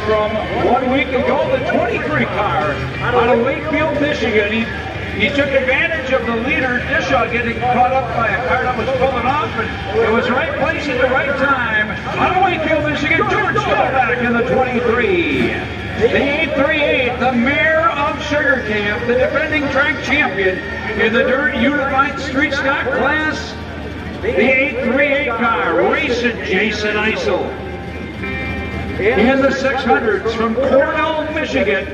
from 1 week ago, the 23 car out of Wakefield, Michigan. He took advantage of the leader, Dishaw, getting caught up by a car that was pulling off, and it was right place at the right time. Out of Wakefield, Michigan, George Stolback in the 23. The 838, the mayor of Sugar Camp, the defending track champion in the dirt unified street stock class. The 838 car, racing Jason Eisel. In the 600s from Cornell, Michigan,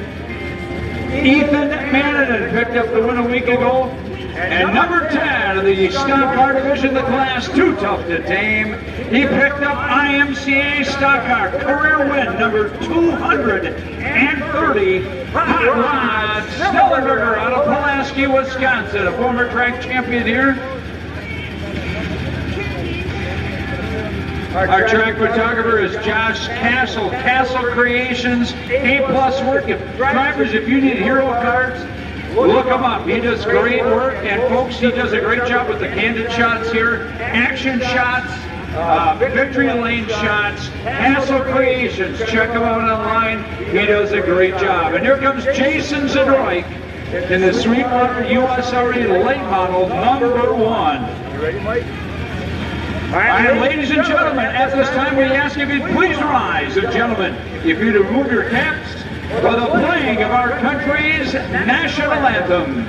Ethan Mannanen picked up the win a week ago. And number 10 of the stock car division, the class too tough to tame. He picked up IMCA stock car career win number 230. Hot Rod Stellenberger out of Pulaski, Wisconsin, a former track champion here. Our track photographer is Josh Castle, Castle Creations, A-plus work. Drivers, if you need hero cards, look him up. He does great work, and folks, he does a great job with the candid shots here, action shots, victory lane shots, Castle Creations. Check him out online. He does a great job. And here comes Jason Zadroik in the Sweetwater USRA late model number 1. You ready, Mike? And ladies and gentlemen, at this time we ask if you'd please rise. And gentlemen, if you'd remove your caps for the playing of our country's national anthem.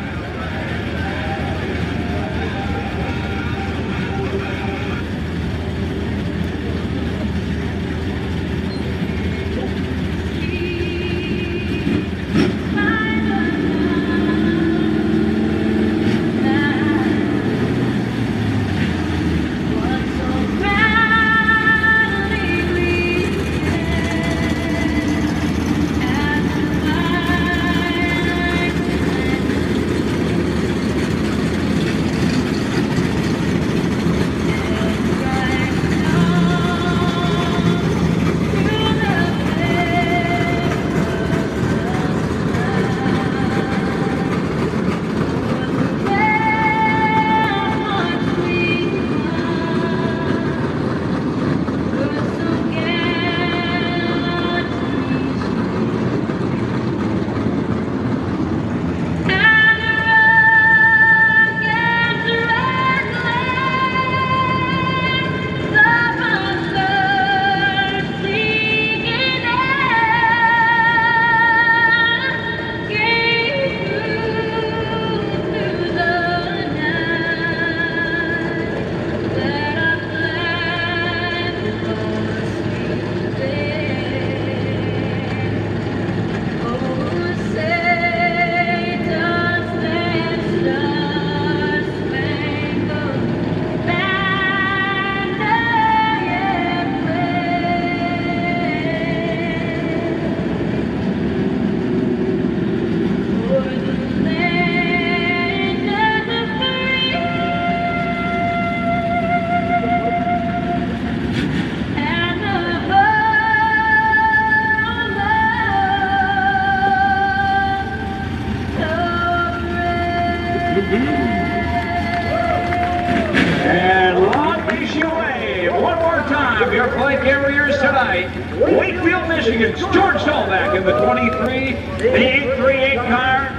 And long issue wave one more time. Your flight carriers tonight, Wakefield, Michigan's George Stolback in the 23, the 838 car,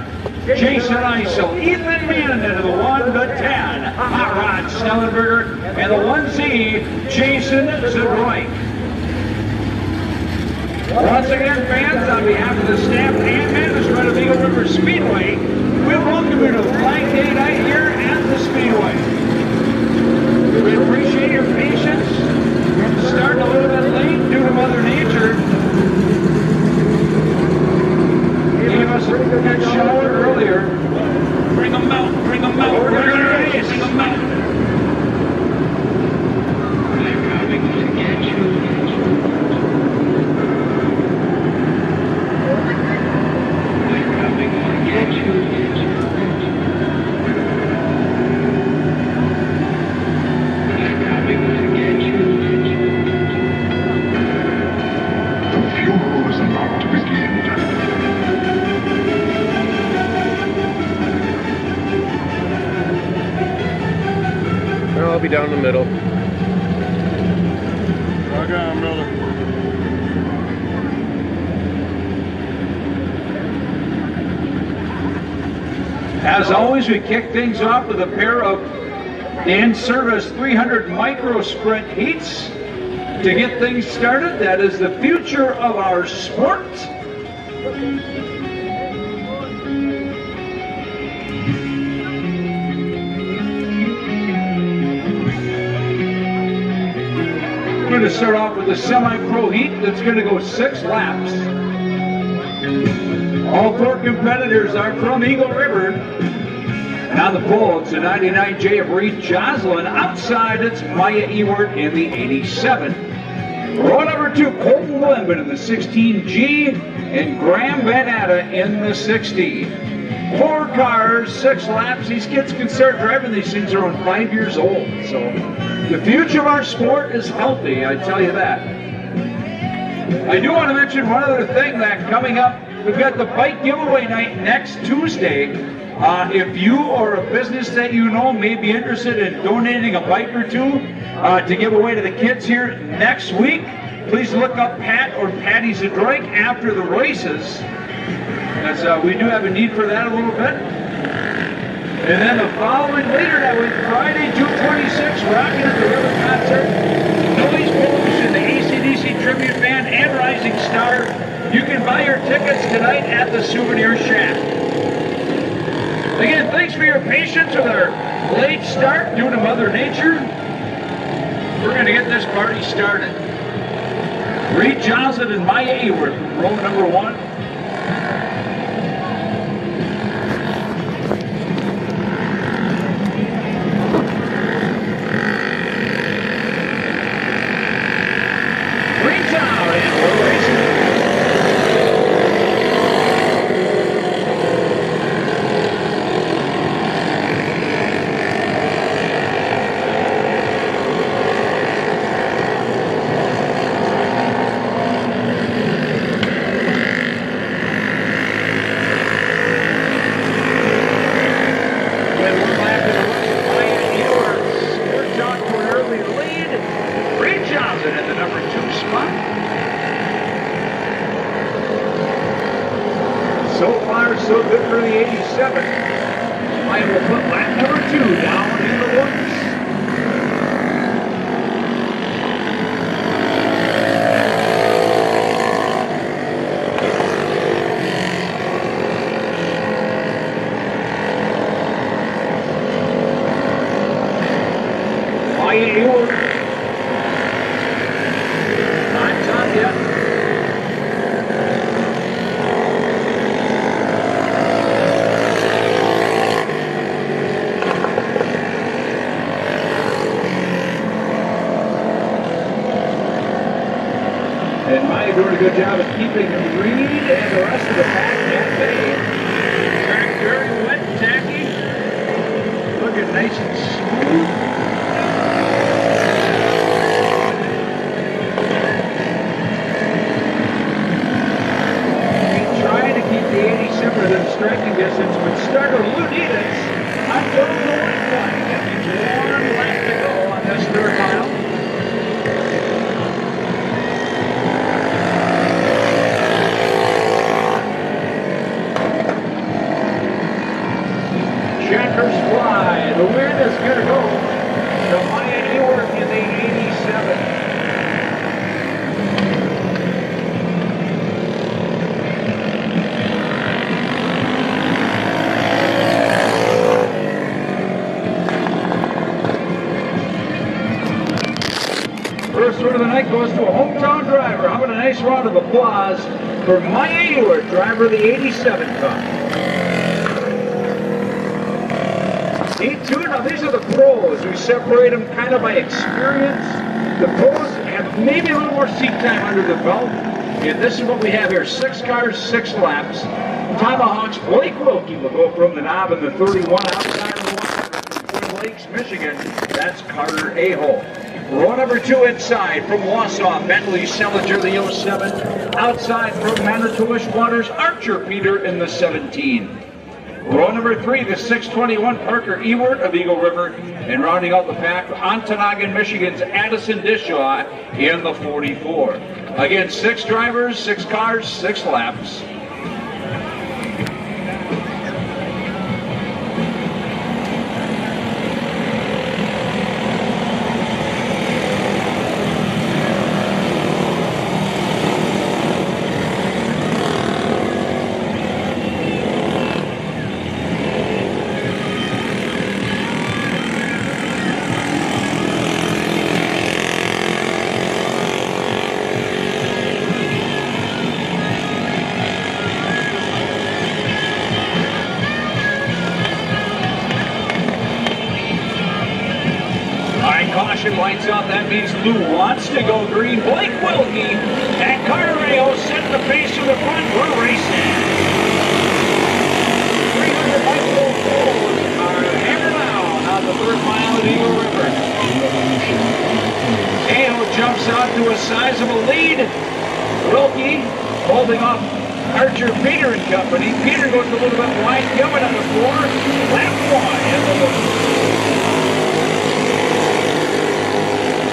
Jason Eisel, Ethan Mannanen in the 1, the 10, Hot Rod Stellenberger, and the 1Z, Jason Zadroik. Once again, fans, on behalf of the staff and management of Eagle River Speedway, we welcome you to the flag day night here at the Speedway. We appreciate your patience. We're starting a little bit late due to Mother Nature. Gave us a good shower earlier. Bring them out, bring them out, bring them out, bring them out. They're coming to get you. They're coming to get you. I'll be down the middle. Rock on, brother. As always, we kick things off with a pair of in-service 300 micro sprint heats to get things started. That is the future of our sport. We're going to start off with a semi-pro heat that's going to go 6 laps. All 4 competitors are from Eagle River. And on the pole, it's the 99J of Reed Joslin. Outside, it's Maya Ewert in the 87. Row number 2, Colton Glenman in the 16G and Graham Van Atta in the 60. 4 cars, 6 laps. These kids can start driving these things around 5 years old. So the future of our sport is healthy, I tell you that. I do want to mention one other thing that coming up, we've got the bike giveaway night next Tuesday. If you or a business that you know may be interested in donating a bike or two to give away to the kids here next week, please look up Pat or Patty Zadroik after the races, as we do have a need for that a little bit. And then the following later that week, Friday, June 26th, Rockin' at the River Concert, Noise Pollution, the AC/DC Tribute Band, and Rising Star. You can buy your tickets tonight at the Souvenir Shack. Again, thanks for your patience with our late start due to Mother Nature. We're going to get this party started. Reed Johnson and Maya Ewert, row number 1. Green's out, and we're racing. So far, so good for the 87. Mike will put lap number 2 down in the works. Maya Ewert. Not top yet. And Maya doing a good job of keeping Reed and the rest of the pack at bay. Track very wet and tacky. Looking nice and smooth. Trying to keep the 87 within striking distance, but starter Ludinus until the white flag. That means 1 lap to go on this 3rd mile. Checkers fly. The wind is going to go to Maya Ewert in the 87. First word of the night goes to a hometown driver. How about a nice round of applause for Maya Ewert, driver of the 87 car. Heat 2, now these are the pros. We separate them kind of by experience. The pros have maybe a little more seat time under the belt. And this is what we have here, 6 cars, 6 laps. Tomahawks, Blake Wilkie will go from the knob in the 31 outside of the line from Twin Lakes, Michigan. That's Carter Aho. Row number 2 inside from Wausau, Bentley Seliger, the 07. Outside from Manitowish Waters, Archer Peter in the 17. Row number 3, the 621 Parker Ewert of Eagle River, and rounding out the pack, Ontonagon, Michigan's Addison Dishaw in the 44. Again, 6 drivers, 6 cars, 6 laps. checks out. That means Lou wants to go green. Blake Wilkie and Carter Aho set the pace to the front. We're racing. 300 bicycle poles are hammered down on the third mile of Eagle River. Aho jumps out to a sizable lead. Wilkie holding off Archer, Peter and company. Peter goes a little bit wide, coming on the floor. Lap one in the loop.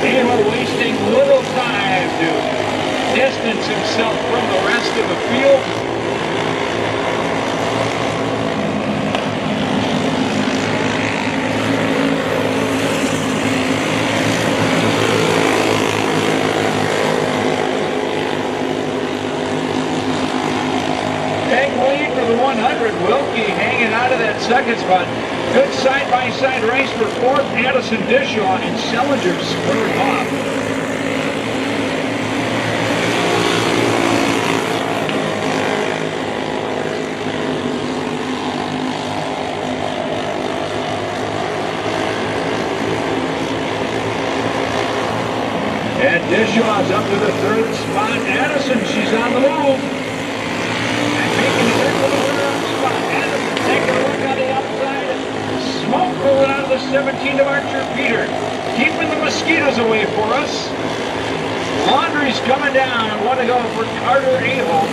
Aho wasting little time to distance himself from the rest of the field. The 100, Wilkie hanging out of that second spot. Good side-by-side race for fourth. Addison Dishaw and Selinger spurred off. And Dishaw's up to the third spot. Addison, she's on the move. Taking a look on the outside. Smoke rolling out of the 17 of Archer Peter. Keeping the mosquitoes away for us. Laundry's coming down. Want to go for Carter Aho.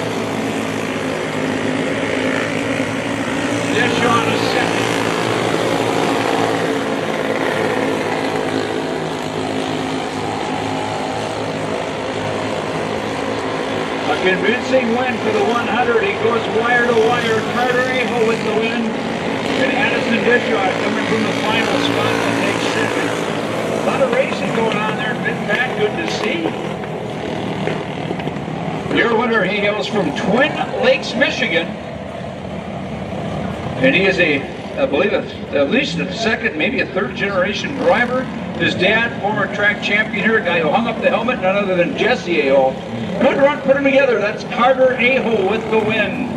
Dish on a second. A convincing win for the 100. He goes wire to wire. Carter Aho with the win. And Addison Dishaw coming from the final spot to take second. A lot of racing going on there. Been back. Good to see. Your winner, he hails from Twin Lakes, Michigan. And he is I believe, at least a second, maybe a third generation driver. His dad, former track champion here, a guy who hung up the helmet, none other than Jesse Aho. Good run, put them together. That's Carter Aho with the win.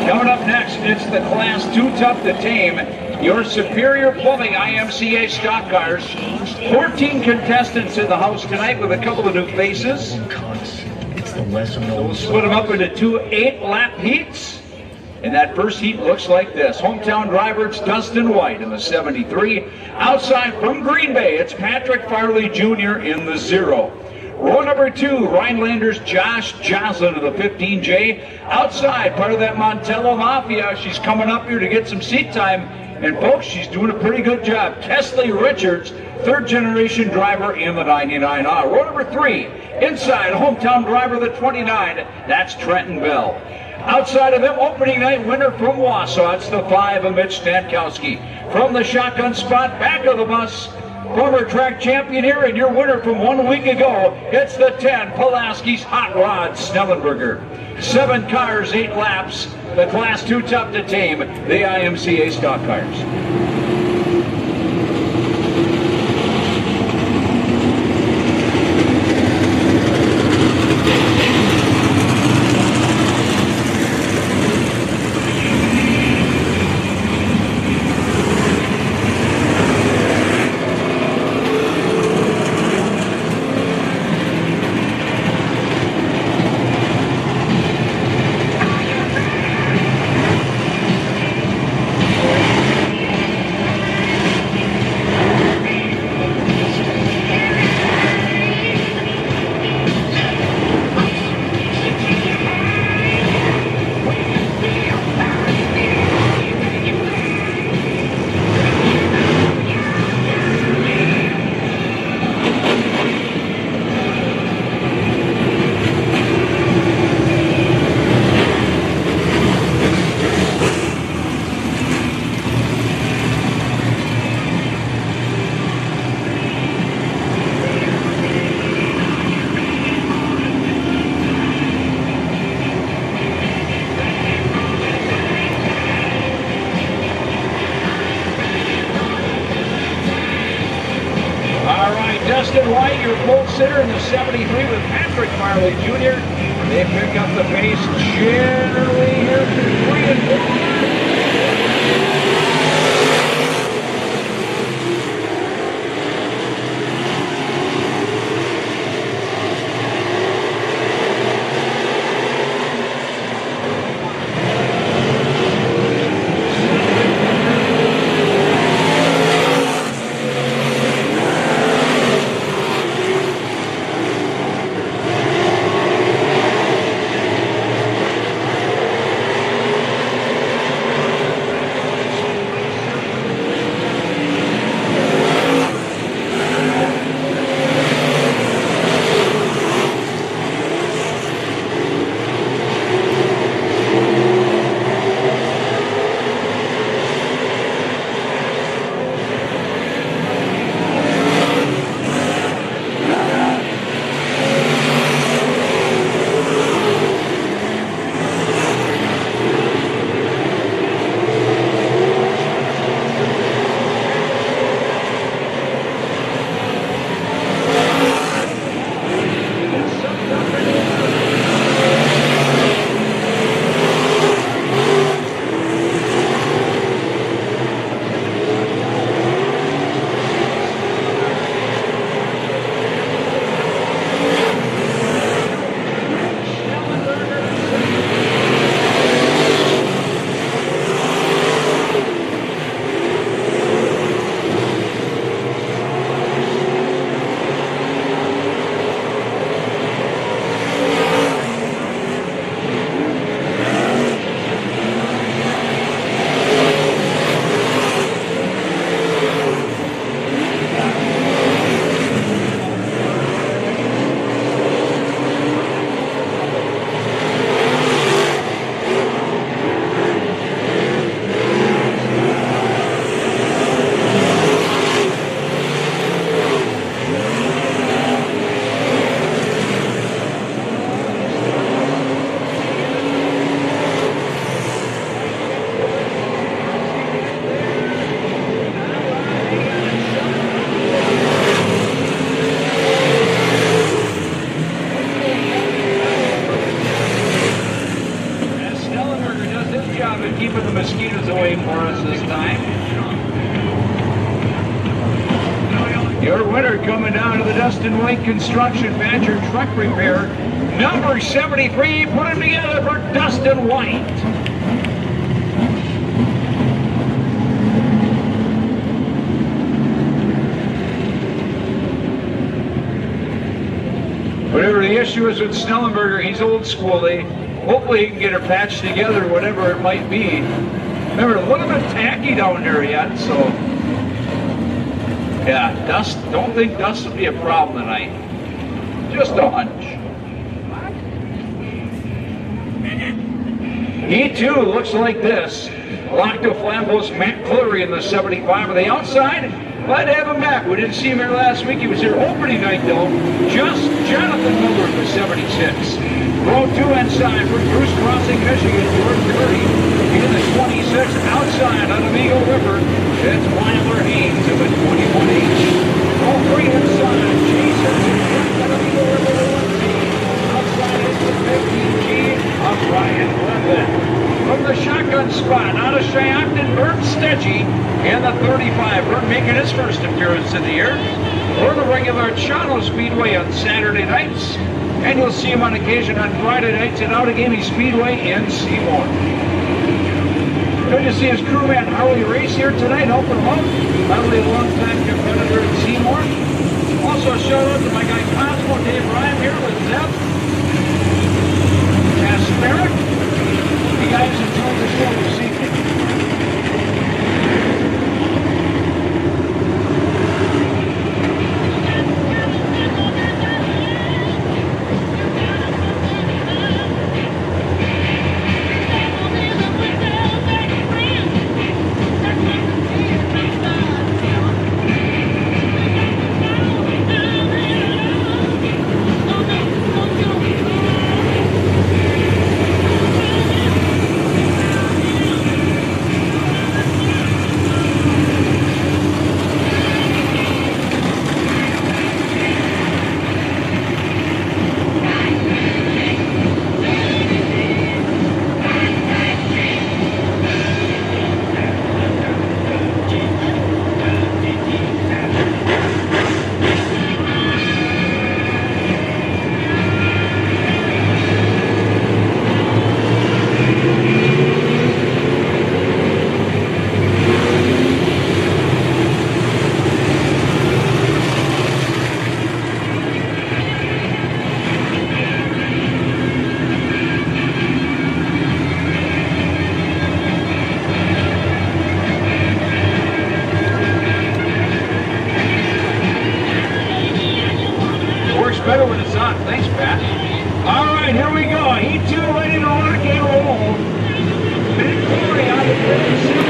Coming up next, it's the Class 2 Tough to Tame. Your Superior Plumbing IMCA stock cars. 14 contestants in the house tonight with a couple of new faces. So we'll split them up into two 8-lap heats. And that first heat looks like this. Hometown driver, it's Dustin White in the 73. Outside from Green Bay, it's Patrick Farley Jr. in the 0. Row number 2, Rhinelander's Josh Joslin of the 15J. Outside, part of that Montello Mafia. She's coming up here to get some seat time. And folks, she's doing a pretty good job. Kesley Richards, third generation driver in the 99R. Row number 3, inside, hometown driver of the 29. That's Trenton Bell. Outside of them, opening night winner from Wausau, it's the 5 of Mitch Stankowski. From the shotgun spot, back of the bus, former track champion here, and your winner from 1 week ago, it's the 10, Pulaski's Hot Rod Snellenberger. 7 cars, 8 laps, the Class 2 Tough to Tame, the IMCA stock cars. Dustin White, your pole sitter in the 73 with Patrick Farley Jr. They pick up the pace generally here through 3 and 4. the mosquitoes away for us this time. Your winner coming down to the Dustin White Construction Badger Truck Repair. Number 73, put him together for Dustin White. Whatever the issue is with Snellenberger, he's old school. Hopefully he can get her patched together, whatever it might be. Remember, a little bit tacky down there yet, so yeah, dust. Don't think dust will be a problem tonight. Just a hunch. He too looks like this. Lacto Flambos Matt Cleary in the 75 on the outside. Glad to have him back. We didn't see him here last week. He was here opening night though. Just Jonathan Miller in the 76. Row 2 inside for Bruce Crossing, Michigan. George Curry in the 26. Outside on the Eagle River. It's Wyler Haynes in the 21H. Row 3 inside. Jason on the Eagle River. Outside is the 15G of Ryan Levin. From the shotgun spot, out of Shiocton, Bert Steggy in the 35. Bert making his first appearance of the year. For the regular Chano Speedway on Saturday nights. And you'll see him on occasion on Friday nights at Outagamie Speedway in Seymour. Good to see his crewman Harley Race here tonight, helping him out. Probably a long-time competitor in Seymour. Also a shout out to my guy Cosmo Dave Ryan here with Zeb. Kasperic. You guys enjoyed the show this evening. Better when it's on. Thanks, Pat. All right, here we go. He too ready to rock and roll. Big Corey on the 57.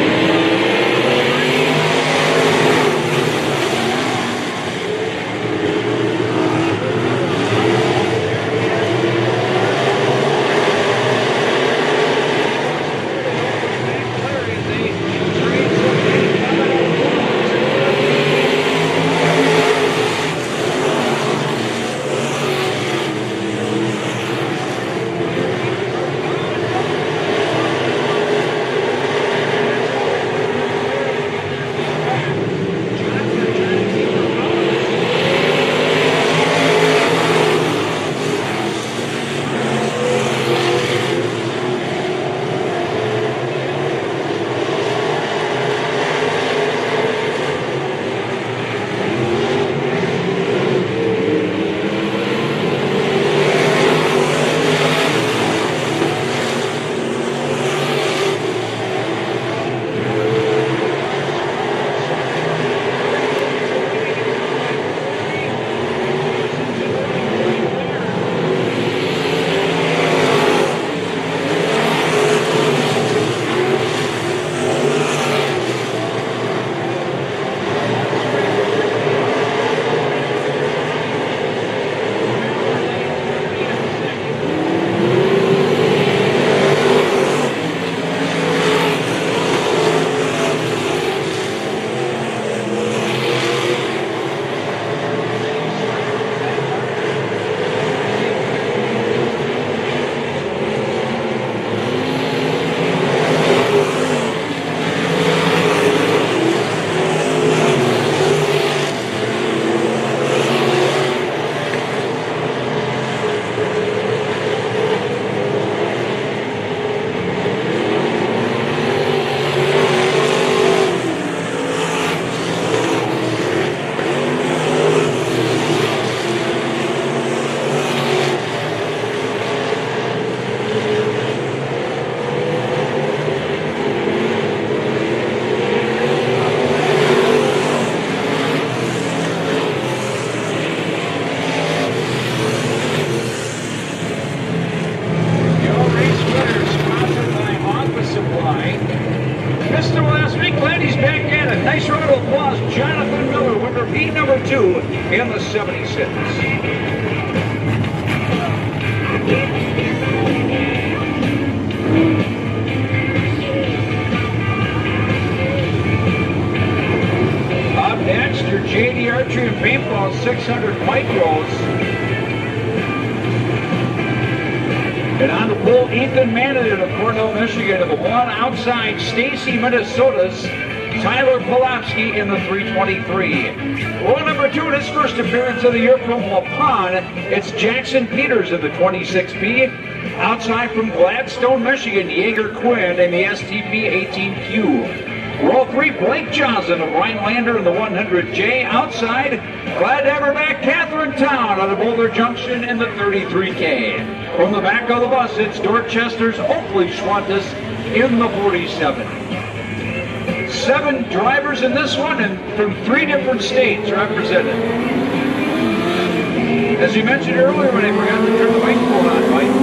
And on the pole, Ethan Manning of Cornell, Michigan. And the one outside, Stacy, Minnesota's Tyler Polowski in the 323. Roll number 2 in his first appearance of the year from Waupun, it's Jackson Peters in the 26B. Outside from Gladstone, Michigan, Yeager Quinn in the STP 18Q. Roll 3, Blake Johnson of Rhinelander in the 100J. Outside, glad to have her back, Catherine Town out of Boulder Junction in the 33K. From the back of the bus, it's Dorchester's Oakley Schwantes in the 47. 7 drivers in this one, and from 3 different states represented. As you mentioned earlier when I forgot to turn the microphone on, Mike,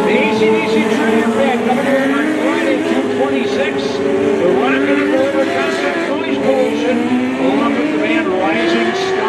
the AC/DC Tribute Band coming here on Friday, June 26th. We're rocking and rolling concert Noise Pollution along with the band Rising Star.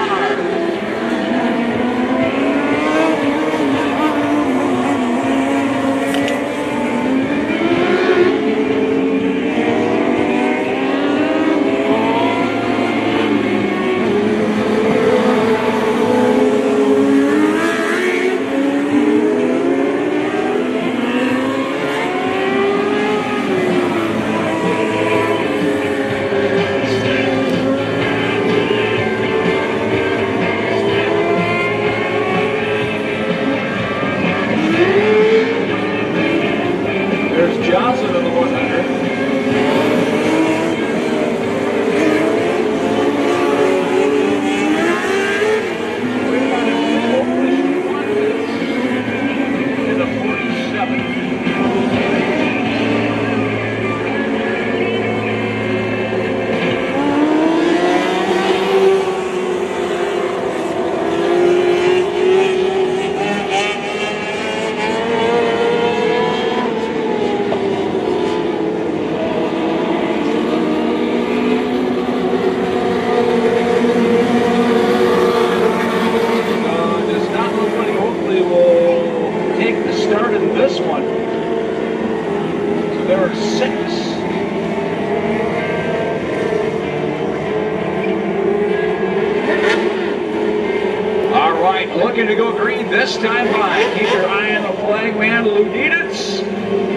Looking to go green this time by. Keep your eye on the flag man, Lou Dietz,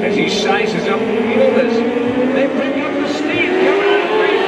as he sizes up the field as they pick up the steam coming out of green.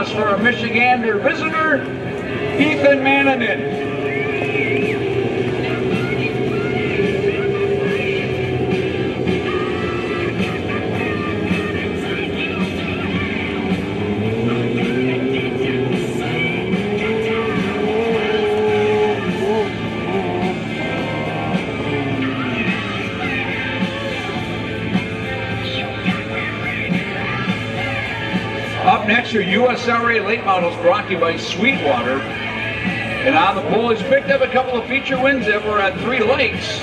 For our Michigander visitor, Ethan Manning. USRA late models brought to you by Sweetwater. And on the pole, he's picked up a couple of feature wins that were at 3 Lakes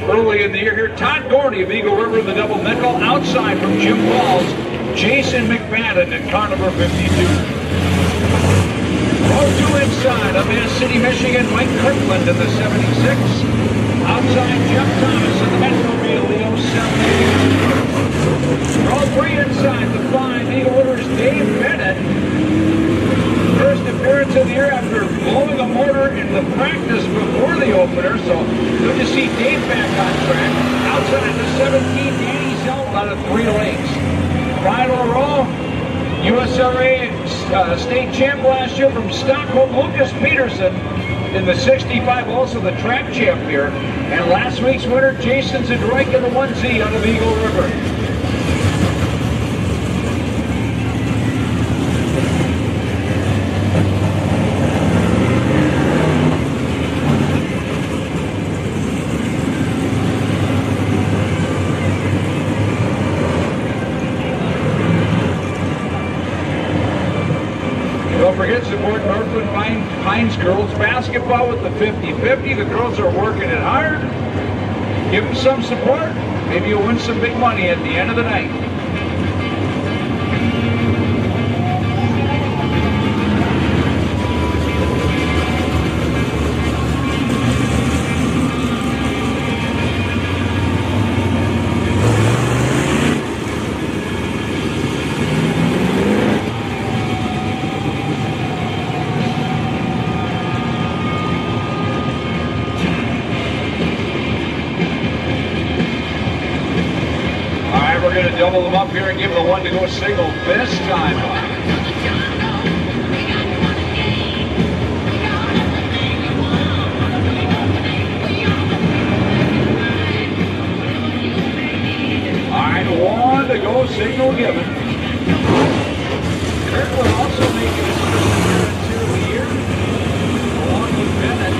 early in the year here. Todd Gordy of Eagle River in the double nickel. Outside from Jim Balls, Jason McFadden in car number 52. Row 2 inside of Mass City, Michigan, Mike Kirkland in the 76. Outside, Jeff Thomas in the Metroville, the 07. Row 3 inside the 5, Eagle River's Dave Bennett. First appearance of the year after blowing a motor in the practice before the opener, so good to see Dave back on track. Outside the 17, Danny Zelt out of 3 Lakes. Final row, USRA state champ last year from Stockholm, Lucas Peterson in the 65, also the track champ here. And last week's winner, Jason Zadroik in the 1Z out of Eagle River. Don't forget, support Northwood Pines girls basketball with the 50-50. The girls are working it hard. Give them some support. Maybe you'll win some big money at the end of the night. We're going to double them up here and give the one to go single this time. All right, one to go, signal given. Kirkland also making his first appearance here of the year, along with Bennett.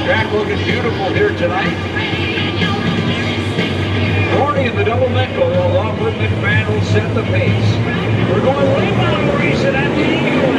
Track looking beautiful here tonight. Gordy in the double nickel, along with McMahon, will set the pace. We're going late model racing at the Eagle.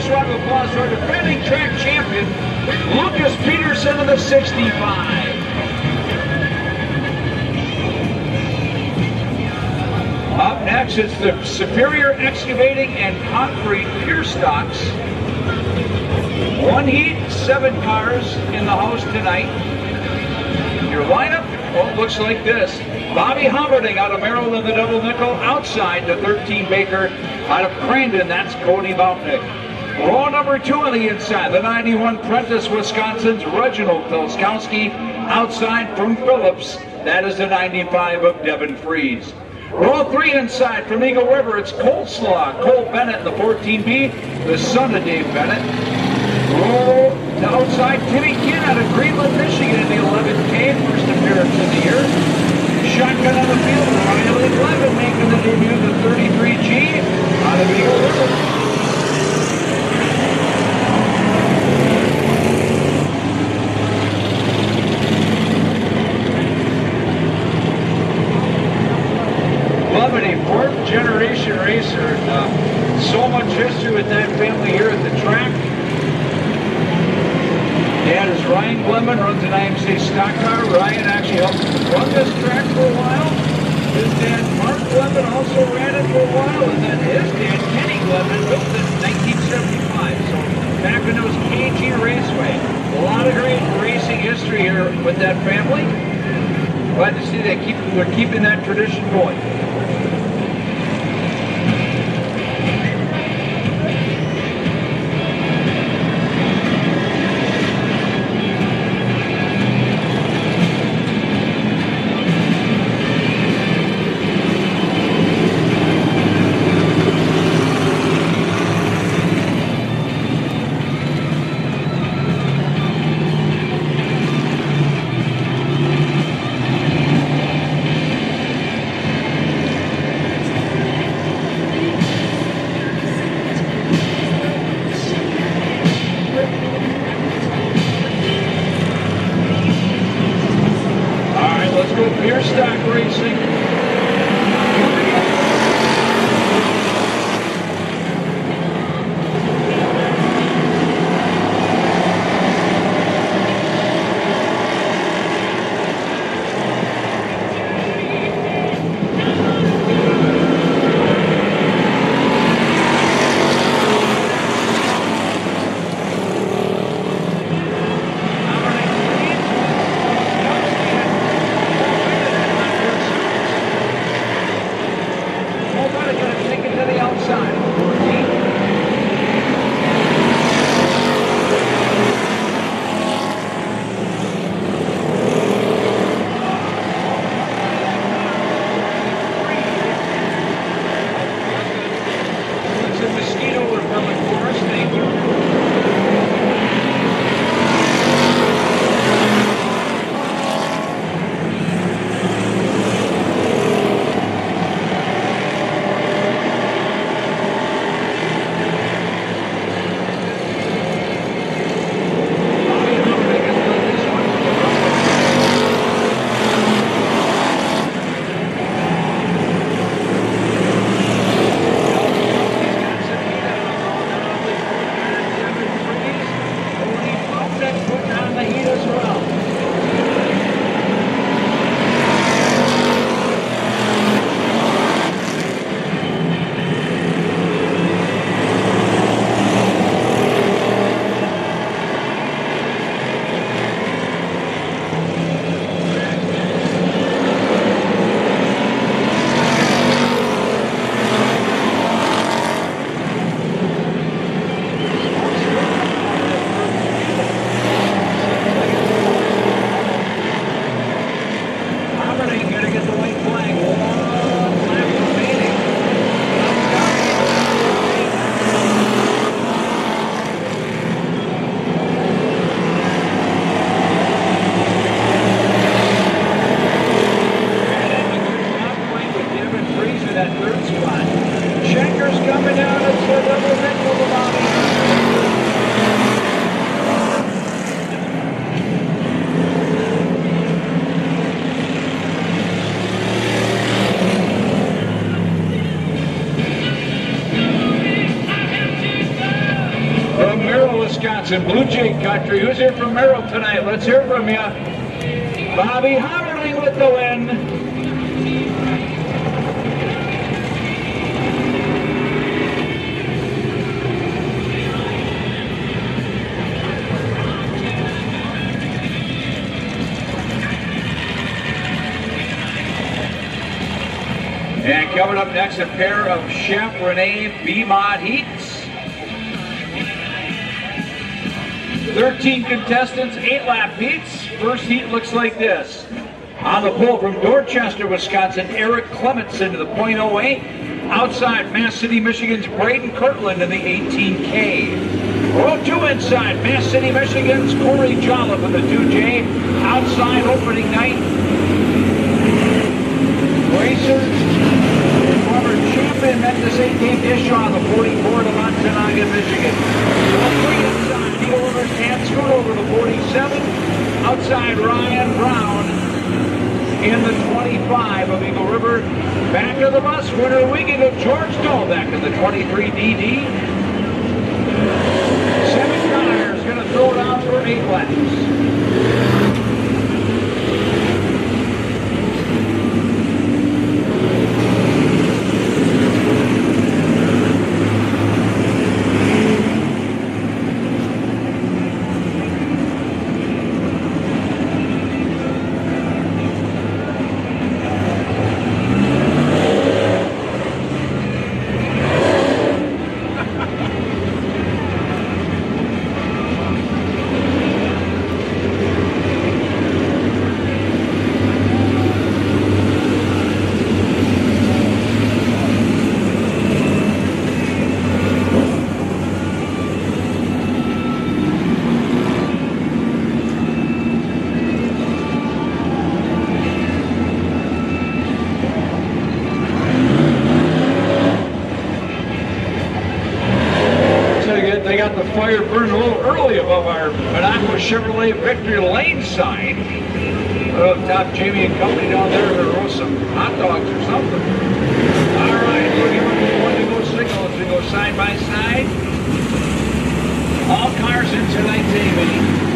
nice round of applause for our defending track champion, Lucas Peterson of the 65. Up next, it's the Superior Excavating and Concrete Pier Stocks. One heat, 7 cars in the house tonight. Your lineup, well, it looks like this. Bobby Humberding out of Maryland, the double nickel. Outside, the 13 Baker out of Crandon, that's Cody Boutnick. Row number 2 on the inside, the 91 Prentice, Wisconsin's Reginald Pilskowski. Outside from Phillips, that is the 95 of Devin Fries. Row 3 inside from Eagle River, it's Coleslaw, Cole Bennett in the 14B, the son of Dave Bennett. Row to outside, Timmy Kinn out of Greenland, Michigan in the 11K, first appearance of the year. Shotgun on the field, Riley Levin making the debut, the 33G out of Eagle River. Levin, a 4th generation racer, so much history with that family here at the track. Dad is Ryan Glemon, runs an IMC stock car. Ryan actually helped run this track for a while. His dad, Mark Glemon, also ran it for a while, and then his dad, Kenny Glemon, built it in 1975. So back when it was KG Raceway. A lot of great racing history here with that family. Glad to see they're keeping that tradition going. It's in Blue Jay country. Who's here from Merrill tonight? Let's hear from you. Bobby Howling with the win. And coming up next, a pair of Chef Renee B-Mod heats. 13 contestants, 8-lap heats. First heat looks like this. On the pole from Dorchester, Wisconsin, Eric Clementson to the .08. Outside, Mass City, Michigan's Braden Kirtland in the 18K. Row 2 inside, Mass City, Michigan's Corey Jolliffe in the 2J. Outside, opening night, Racer, former champion Memphis 18 Dishaw on the 44 to Montonaga, Michigan. Row 3 inside, Eagle River's Dan Scoot over the 47. Outside, Ryan Brown in the 25 of Eagle River. Back of the bus, winner of the weekend of George Dolbeck in the 23 DD. 7 tires, going to throw it out for 8 laps. They got the fire burned a little early above our Minocqua Chevrolet Victory Lane sign. I don't know if Top Jamie and company down there are going to roast some hot dogs or something. All right, we're giving one to go signal as we go side by side. All cars in tonight's A-Meeting.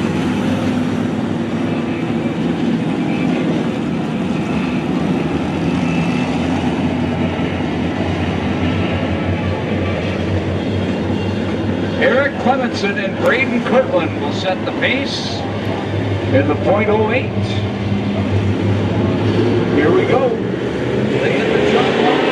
Eric Clementson and Braden Kirtland will set the pace in the .08. Here we go. They hit the jump line.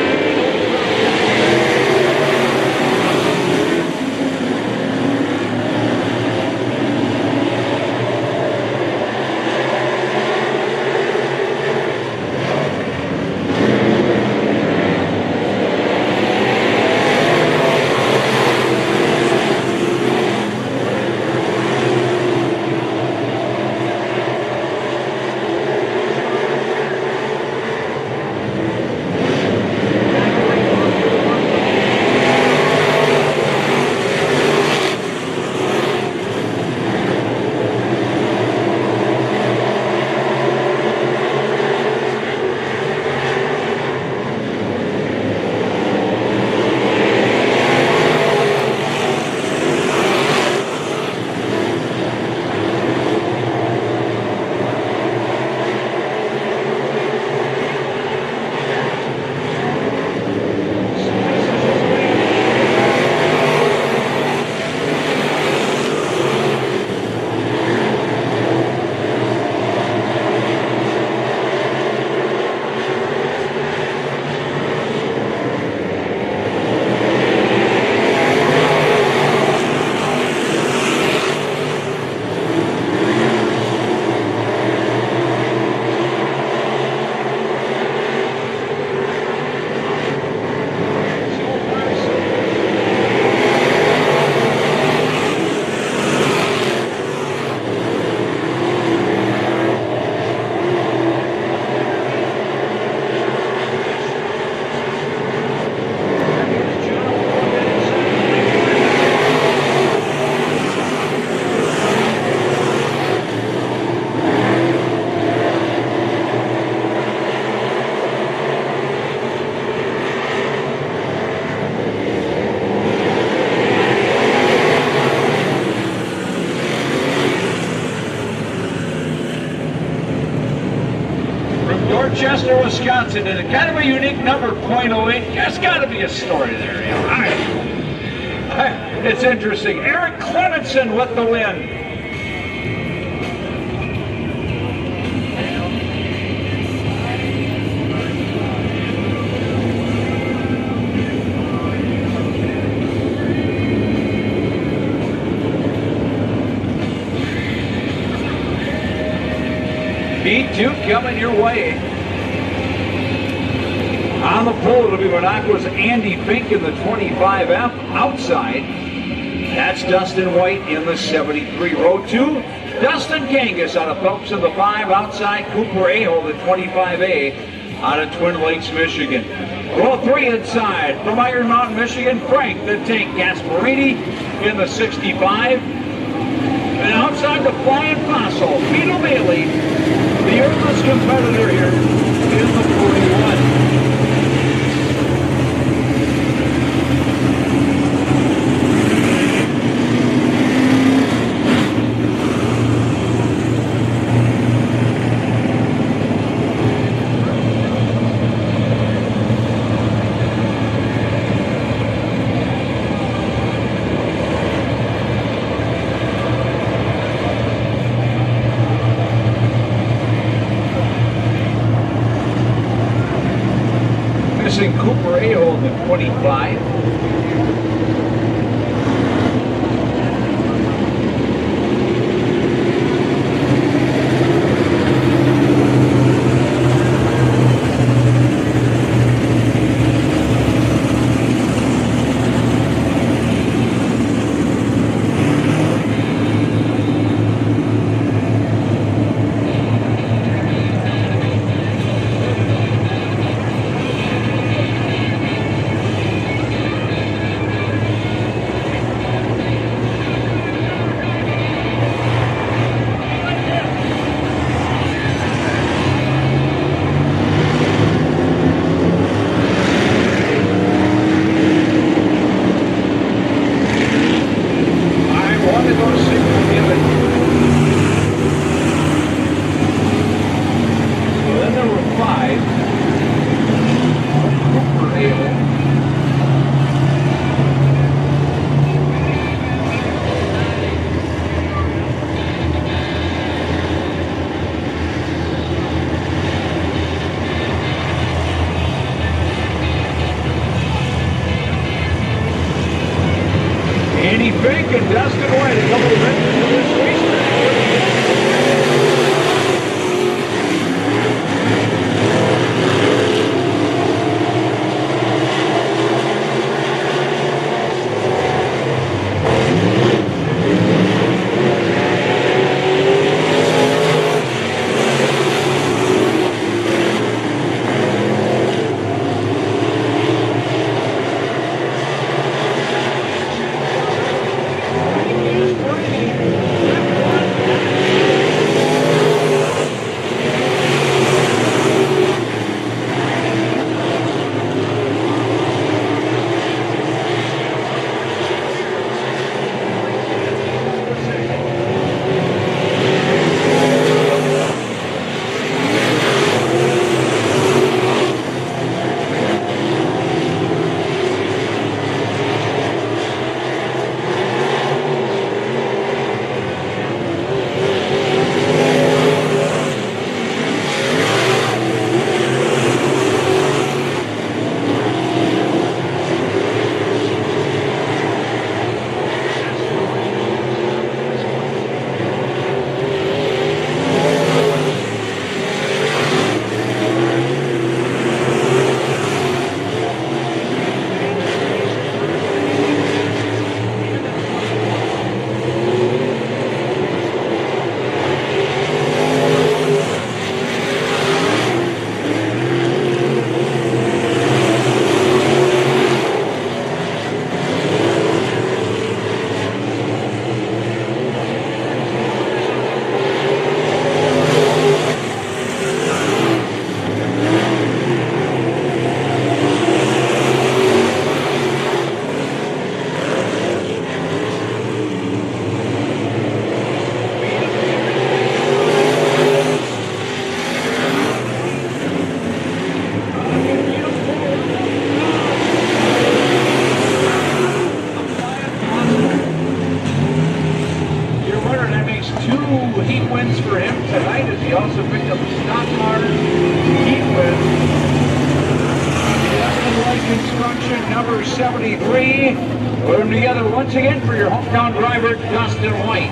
Wisconsin, and a kind of a unique number, .08. There's got to be a story there. You know. It's interesting. Eric Clemenson with the win. P2 coming your way. On the pole, it'll be Monaco's Andy Fink in the 25F. Outside, that's Dustin White in the 73. Row 2, Dustin Kangas out of Phelps in the 5. Outside, Cooper Aho, the 25A, out of Twin Lakes, Michigan. Row 3 inside, from Iron Mountain, Michigan, Frank the Tank Gasparini in the 65. And outside the Flying Fossil, Peter Bailey, the oldest competitor here in the 41. Cooper Aho in the 25. Andy Fink and Dustin White, a couple of minutes in this race. wins for him tonight as he also picked up a stock car to keep with. Light Construction number 73. Put them together once again for your hometown driver, Dustin White.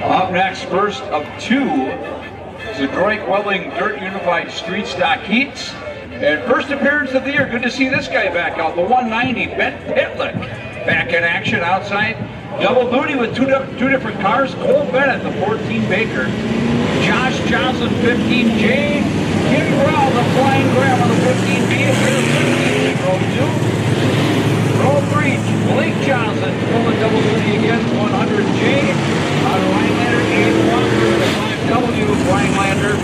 Up next, first of two, is the Drake Welling Dirt Unified Street Stock Heats. And first appearance of the year, good to see this guy back out, the 190, Ben Pitlick. Back in action outside. Double duty with two different cars. Cole Bennett, the 14 Baker. Josh Johnson, 15J. Kim Grell, the Flying Grab on the 15B. Row 2. Row 3, Blake Johnson, pulling double duty again, 100J. On Rhinelander, Abe Walker, the 5W Rhinelander.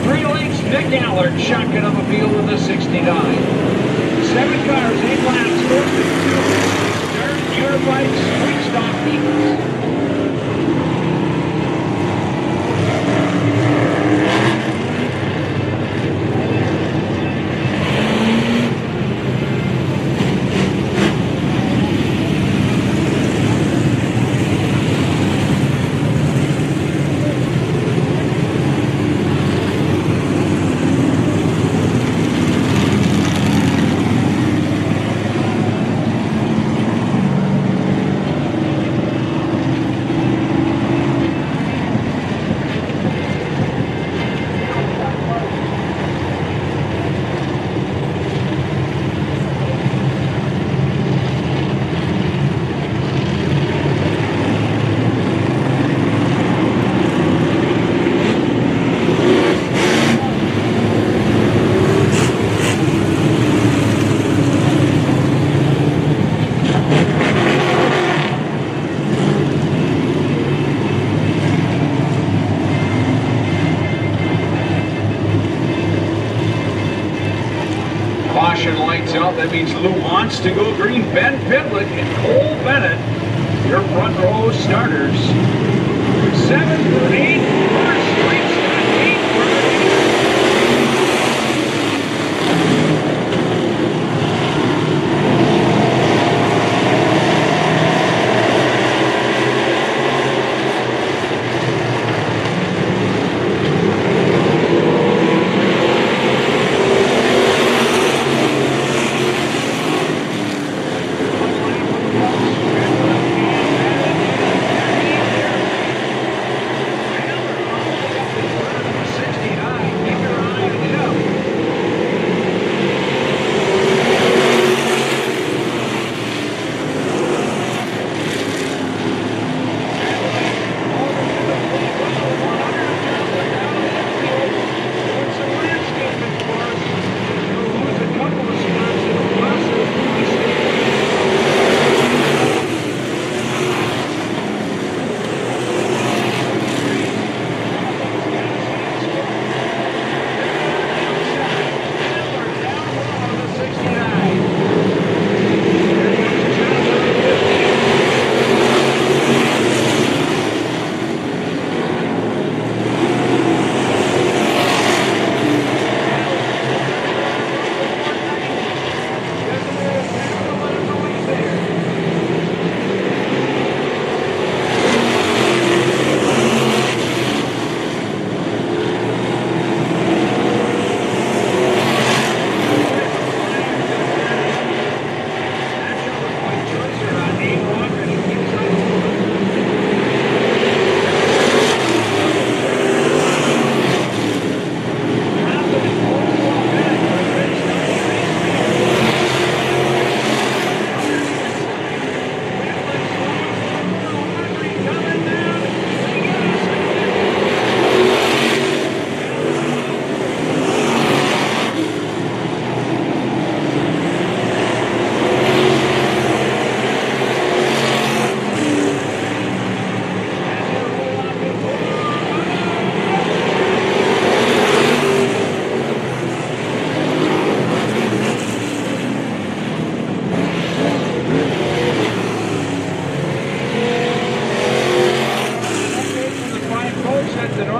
3 lengths, Nick Allard, shotgun up a field with a 69. 7 cars, 8 laps, first and 2. Dirt Unified Street Stock Heats. Caution lights out. That means Lou wants to go green. Ben Pitlick and Cole Bennett, your front row starters. 7 for 8. First street stock 8 for 8.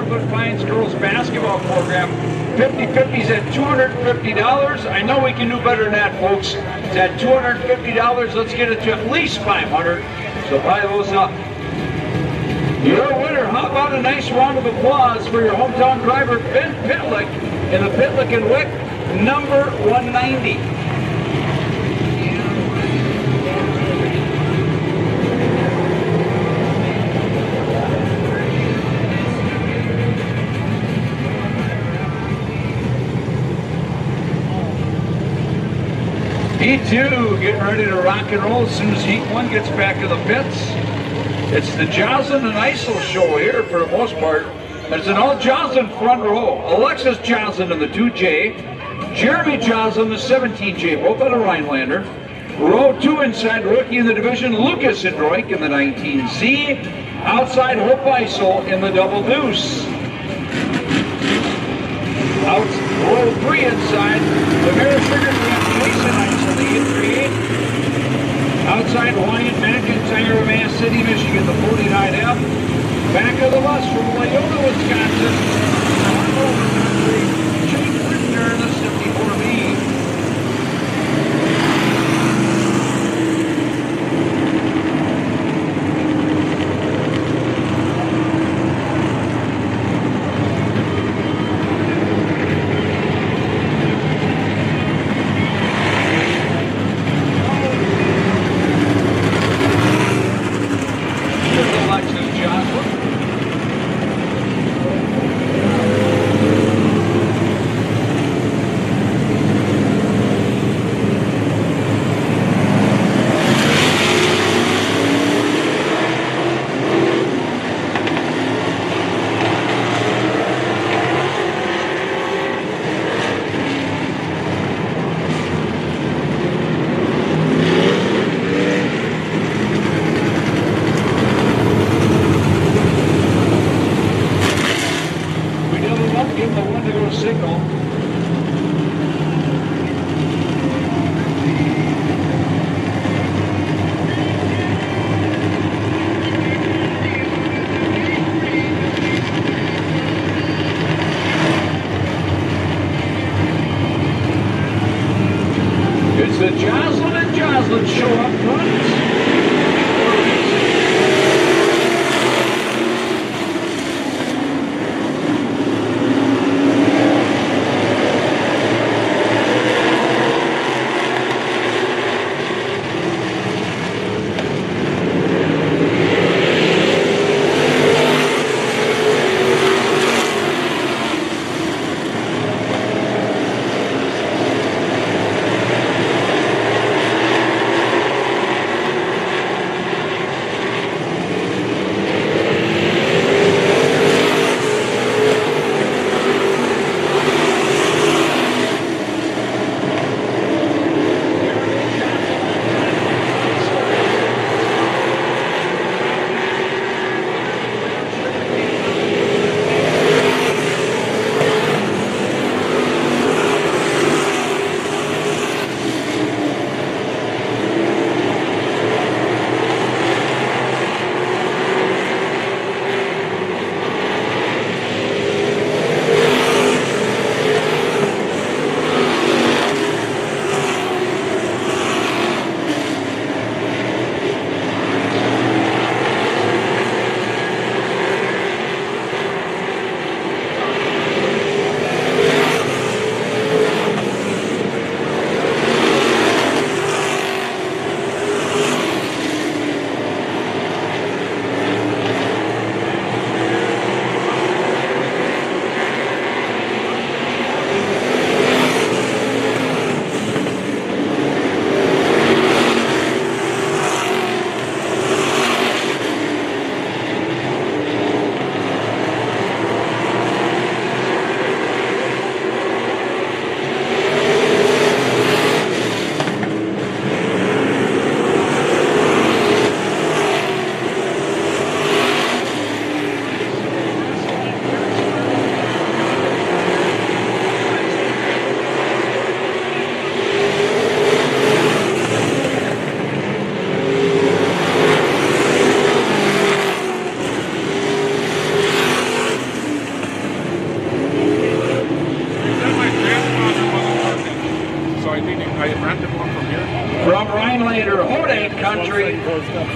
Northwood Pines girls basketball program. 50-50's at $250. I know we can do better than that, folks. It's at $250. Let's get it to at least $500. So buy those up. Your winner, how about a nice round of applause for your hometown driver, Ben Pitlick, in the Pitlick and Wick number 190. Heat 2 getting ready to rock and roll as soon as Heat 1 gets back to the pits. It's the Joslin and Isel show here for the most part. It's an all Joslin front row. Alexis Joslin in the 2J, Jeremy Joslin the 17J, both out of Rhinelander. Row 2 inside, rookie in the division, Lucas Indroik in the 19Z. Outside, Hope Isel in the double deuce. Out row 3 inside, the Mare Sugar Jason Isel, the 838. Outside, Wyatt McIntyre of Mass City, Michigan, the 49F. Back of the bus from Leona, Wisconsin, Jake Ritter, the 74B.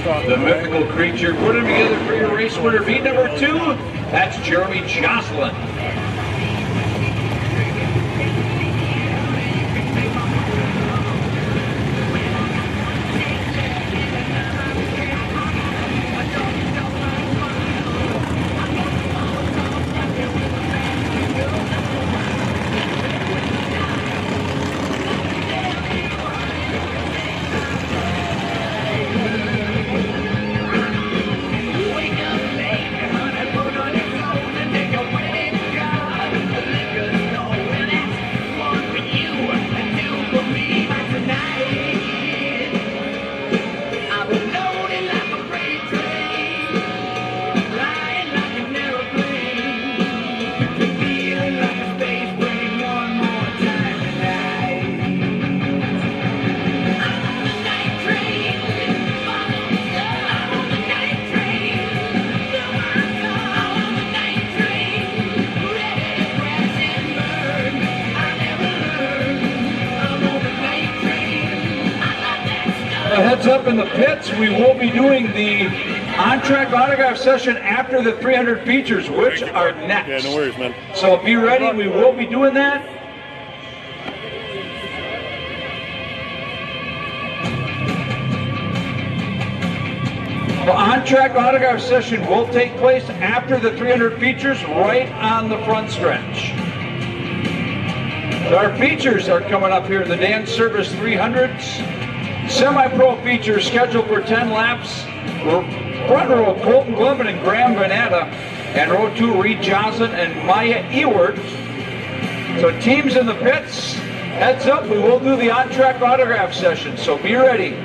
The mythical creature. Put him together for your race winner. Feed number 2. That's Jeremy Jocelyn. Heads up in the pits, we will be doing the on-track autograph session after the 300 features, which are next. Yeah, no worries, man. So be ready, we will be doing that. The on-track autograph session will take place after the 300 features, right on the front stretch. So our features are coming up here, the Dan Service 300s. Semi-pro features scheduled for 10 laps. Front row, Colton Glimmen and Graham Vanetta. And row 2, Reed Johnson and Maya Ewert. So teams in the pits, heads up, we will do the on-track autograph session, so be ready.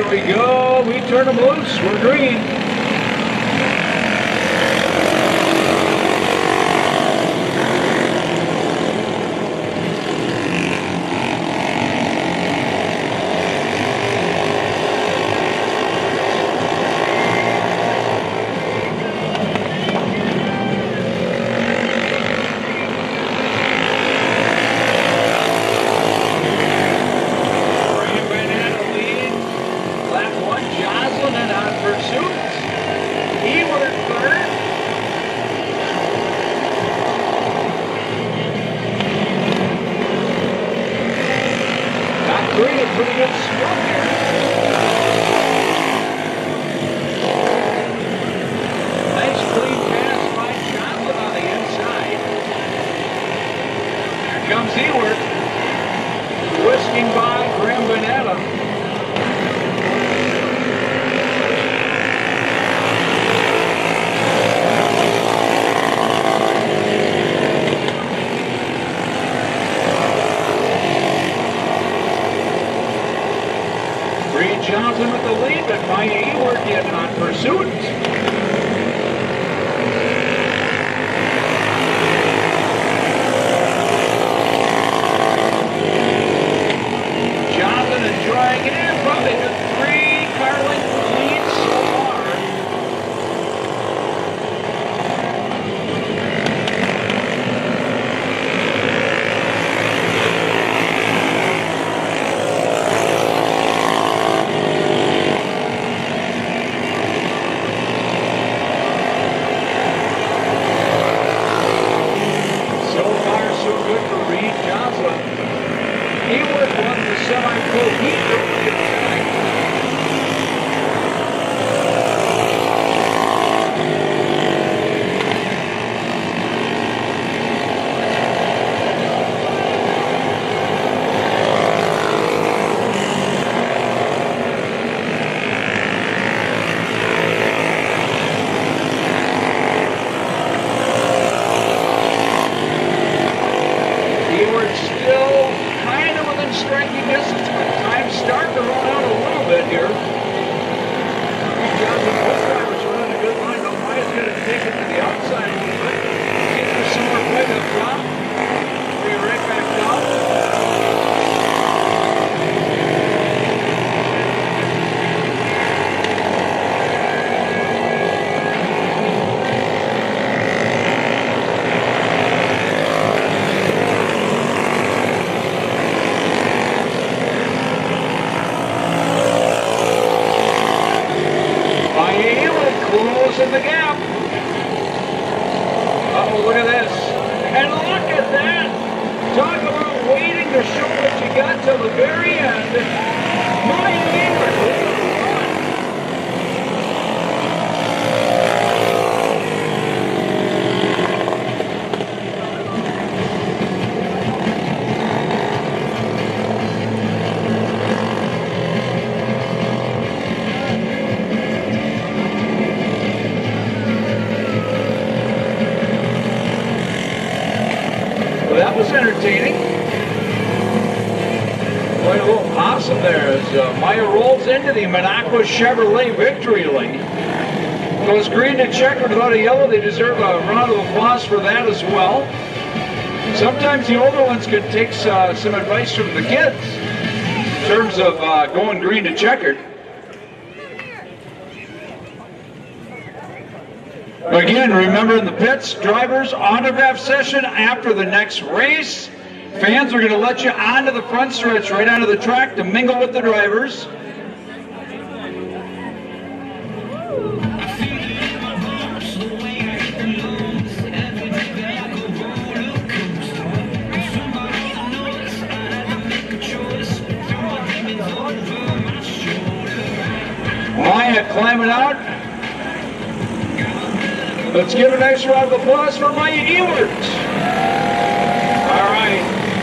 We go, we turn them loose, we're green. Pretty good spot here. Nice clean pass by Johnson on the inside. Here comes Ewert, whisking by Graham Vanetta. Johnson with the lead, but Maya Ewert yet on pursuit. Johnson enjoying it, probably the 3-car length lead so far. Ewert won the semi-pro heat earlier tonight. Oh, look at this. And look at that. Talk about waiting to show what you got till the very end. My neighbor. That was entertaining. Quite a little possum there as Maya rolls into the Minocqua Chevrolet victory lane. Goes green to checkered without a yellow. They deserve a round of applause for that as well. Sometimes the older ones can take some advice from the kids in terms of going green to checkered. Again, remember in the pits, drivers, autograph session after the next race. Fans are going to let you onto the front stretch, right onto the track to mingle with the drivers. Maya climbing out. Let's give a nice round of applause for Maya Ewert. All right,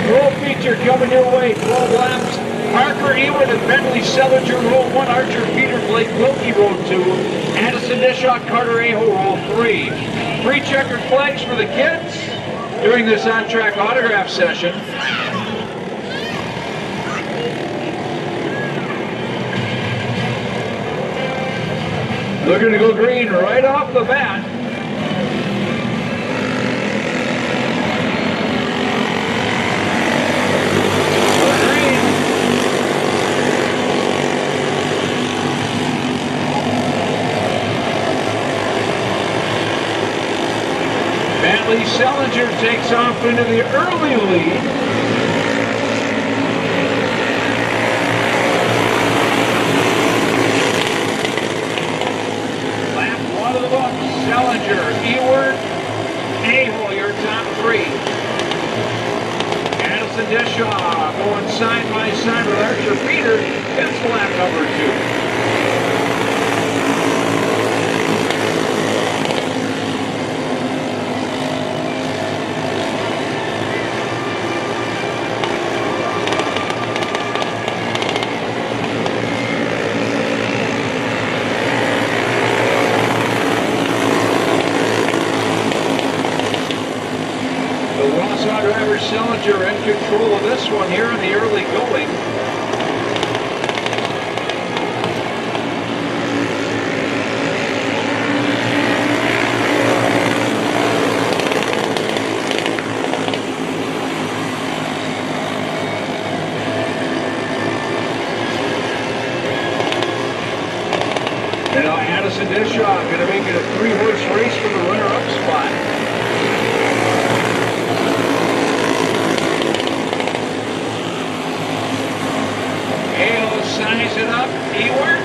roll feature coming your way, 12 laps. Parker Ewert and Bentley Selinger, row 1. Archer Peter Blake Wilkie, row 2. Addison Dishaw, Carter Aho, row 3. 3 checkered flags for the kids during this on-track autograph session. Looking to go green right off the bat. Bentley Selinger takes off into the early lead. Lap 1 of the book, Selinger, Ewert, Aho, your top 3. Addison Dishaw going side by side with Archer Peter. It's lap number 2. Selinger in control of this one here in the early going. And now Addison Dishaw going to make it a 3-horse race for the runner-up spot. Size it up, Ewert.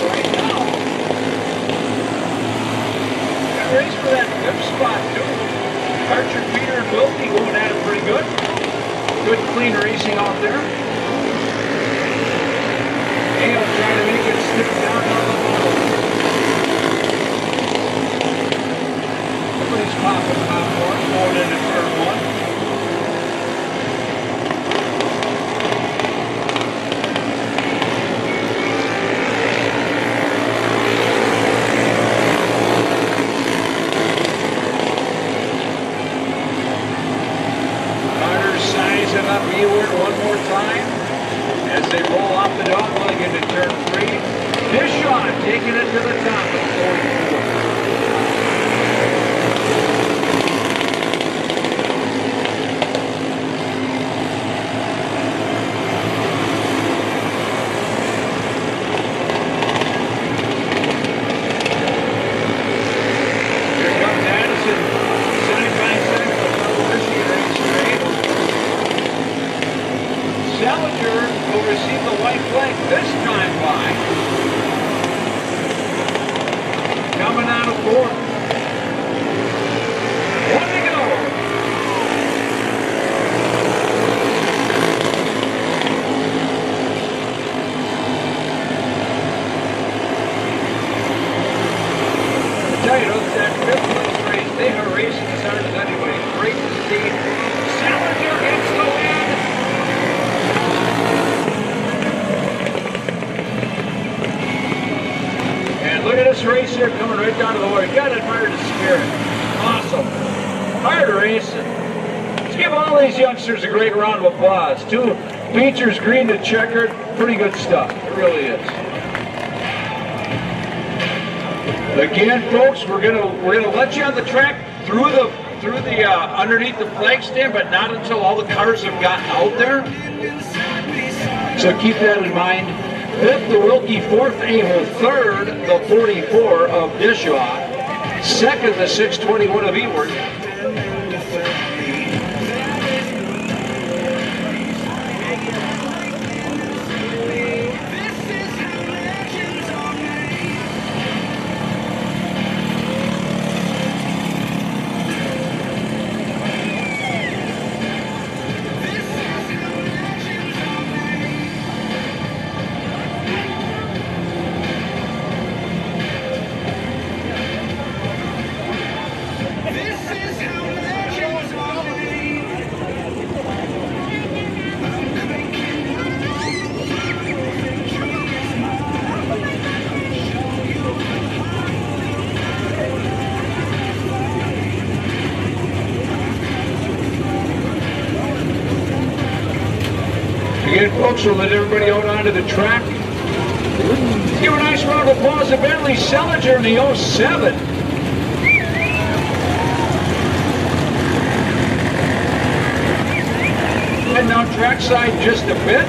Right now. Good race for that fifth spot, too. Archer, Peter, and Wilkie going at it pretty good. Good, clean racing out there. Hale trying to make it stick down on the bottom. Popping popcorn, going into turn 1. Carter sizing up Ewert one more time as they roll off the dog leg into turn 3. Dishaw taking it to the top of 44. Salinger will receive the white flag this time by coming out of fourth. One to go. I tell you, that fifth place race, they are racing as hard as anybody. Great to see. Salinger gets the win. And look at this race here coming right down to the wire. You gotta admire the spirit. Awesome. Hard racing. Let's give all these youngsters a great round of applause. Two features, green to checkered. Pretty good stuff. It really is. Again, folks, we're gonna let you on the track through the underneath the flag stand, but not until all the cars have gotten out there. So keep that in mind. Fifth, the Wilkie. Fourth, Abel. Third, the 44 of Dishaw. Second, the 621 of Ewart. Again, folks, we'll let everybody out onto the track. Let's give a nice round of applause to Bentley Selinger in the 07. And now trackside just a bit.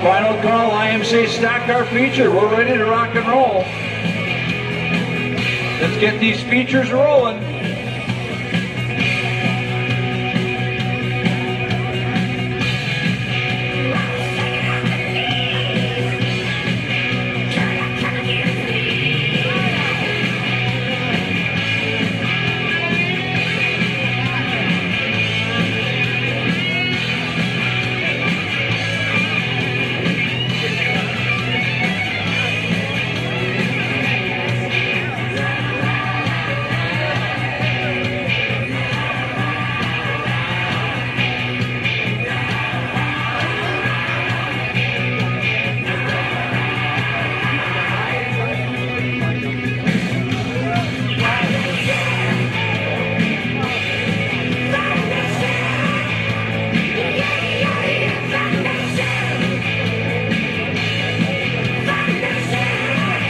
Final call, IMC stock car feature. We're ready to rock and roll. Let's get these features rolling.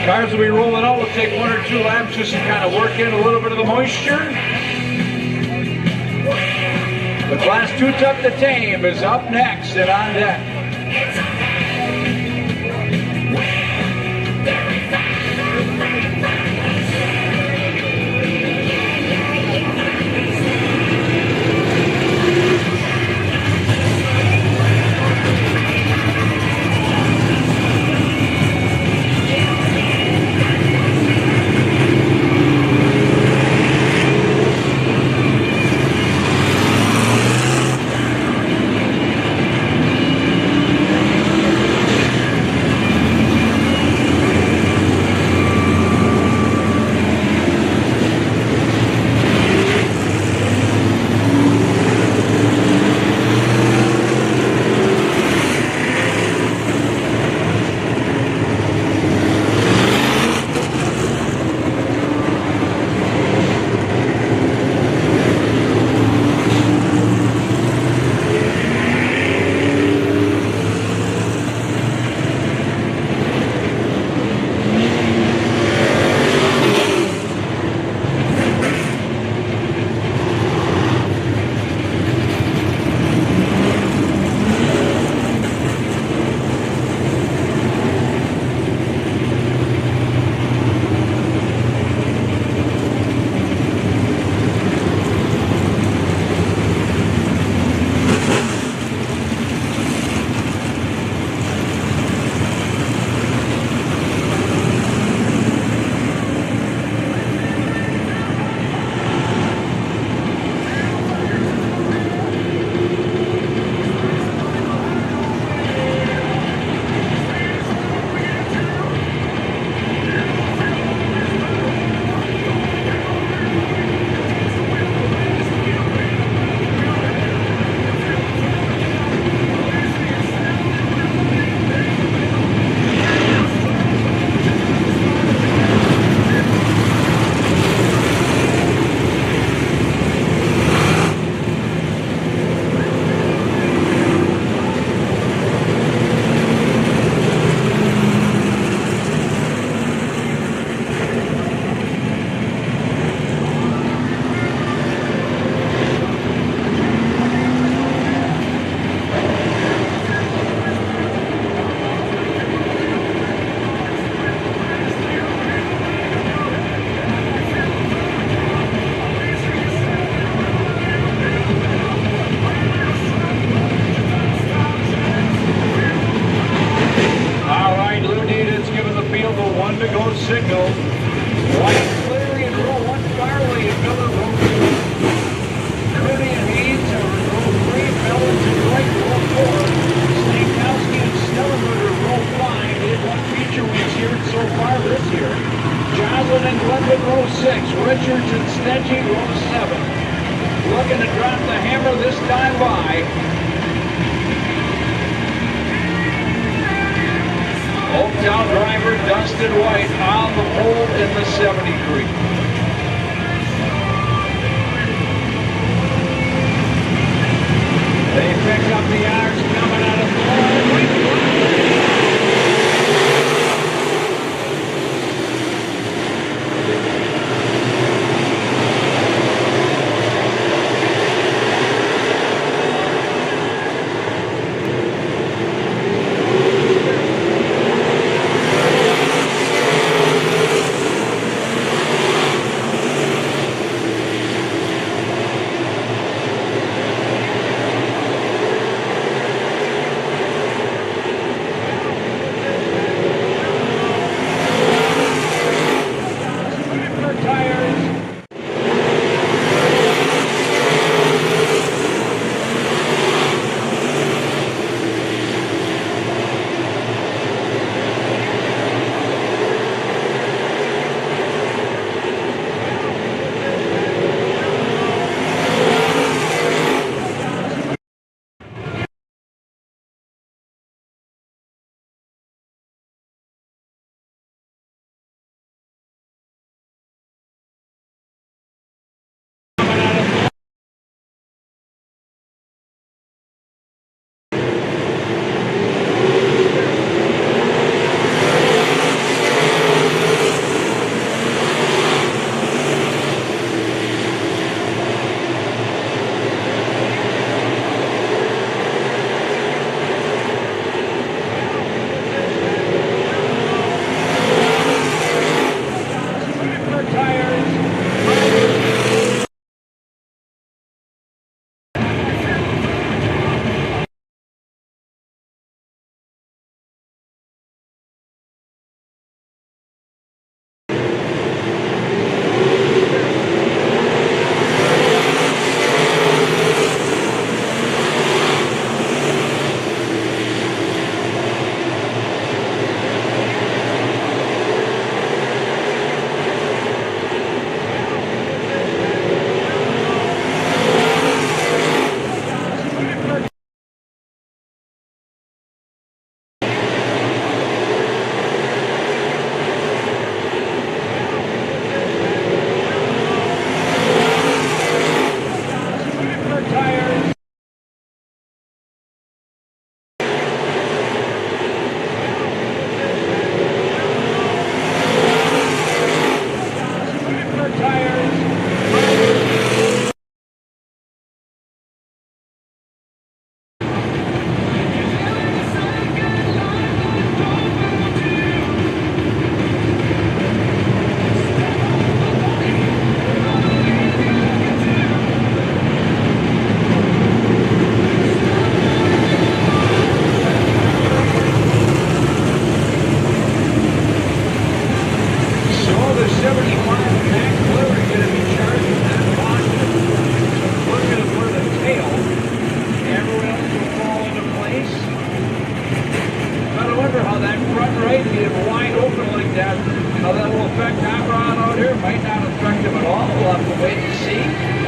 Cars will be rolling out. We'll take 1 or 2 laps just to kind of work in a little bit of the moisture. The Class 2 Tough to Tame is up next and on deck. Signal. White clear in row 1, Farley and Miller row 2. Rudy and Eads are in row 3, Mellons and White row 4. Stankowski and Stellenberger row 5. They had one feature weeks here so far this year. Joslin and Glenwood row 6. Richards and Stedgy row 7. Looking to drop the hammer this time by. Hometown driver Dustin White on the pole in the 73. They pick up the arcs coming out of the line. Max Miller is going to be charged with that caution. We're going to put a tail. Everyone else will fall into place. Gotta wonder how that front right being wide open like that, how that will affect that rod out here. Might not affect him at all. We'll have to wait and see.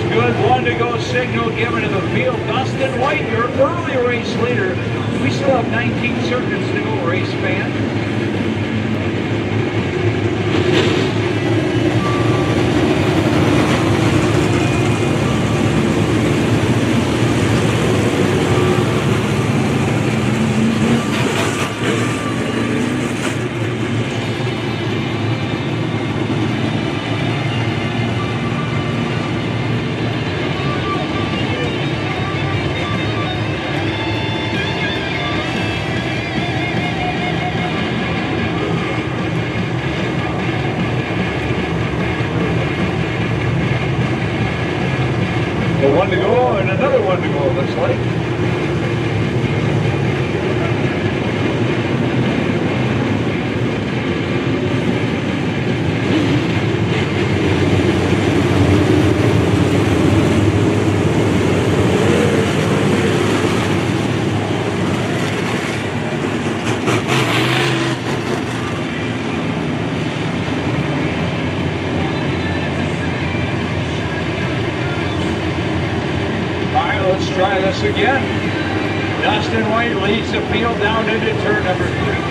Good, one to go signal given to the field. Dustin White, your early race leader. We still have 19 circuits to go, race fan. So one to go and another one to go, it looks like. Let's try this again. Dustin White leads the field down into turn number 3.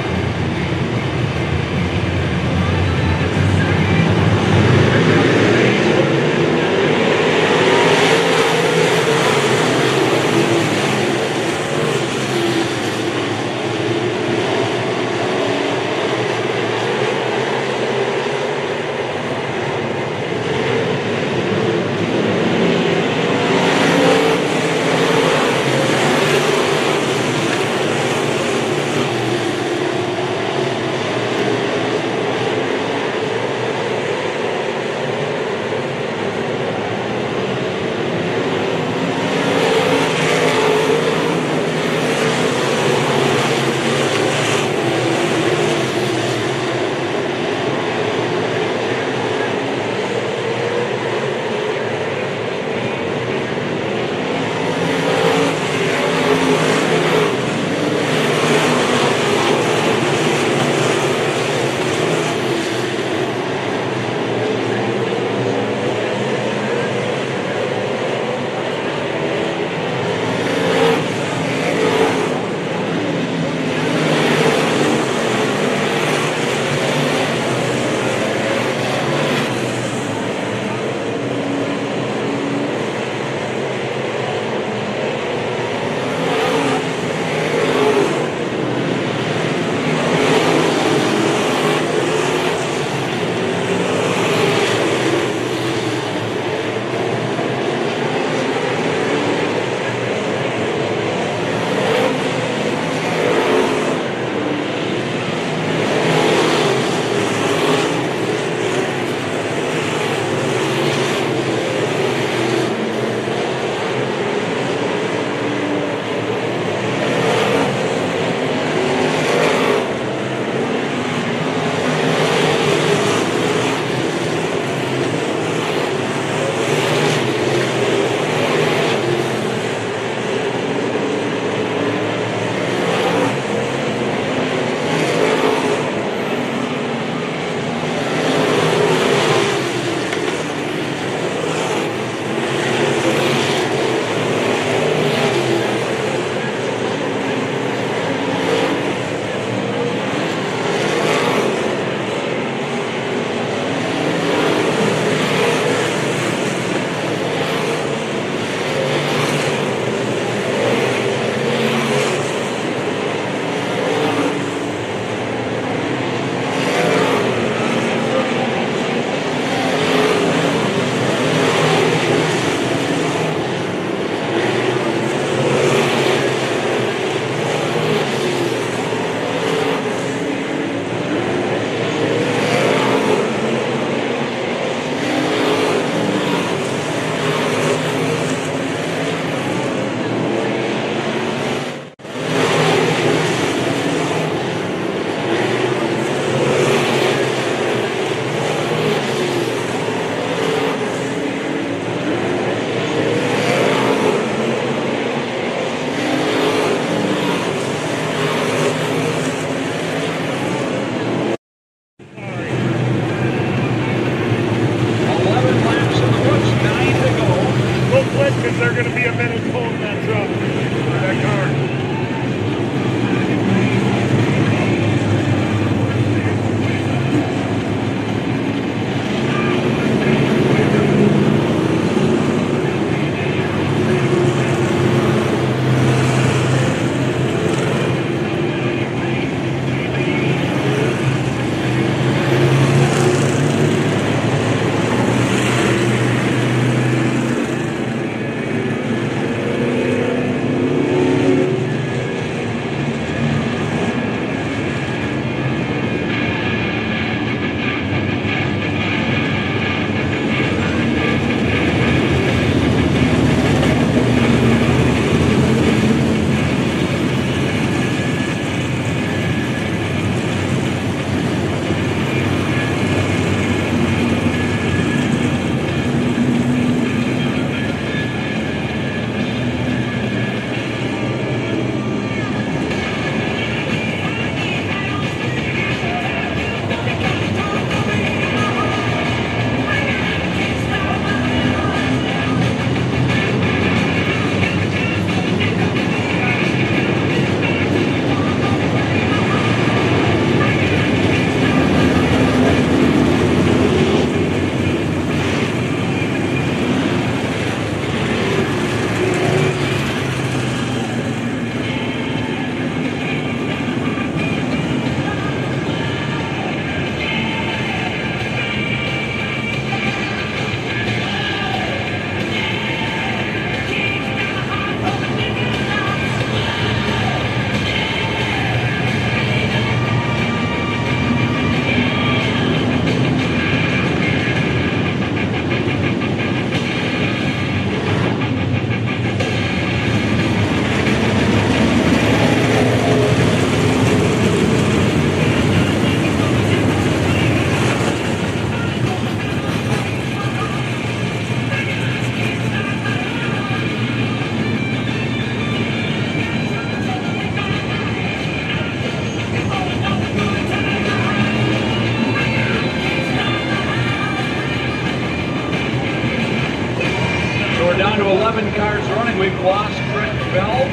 11 cars running. We've lost Brent Bell,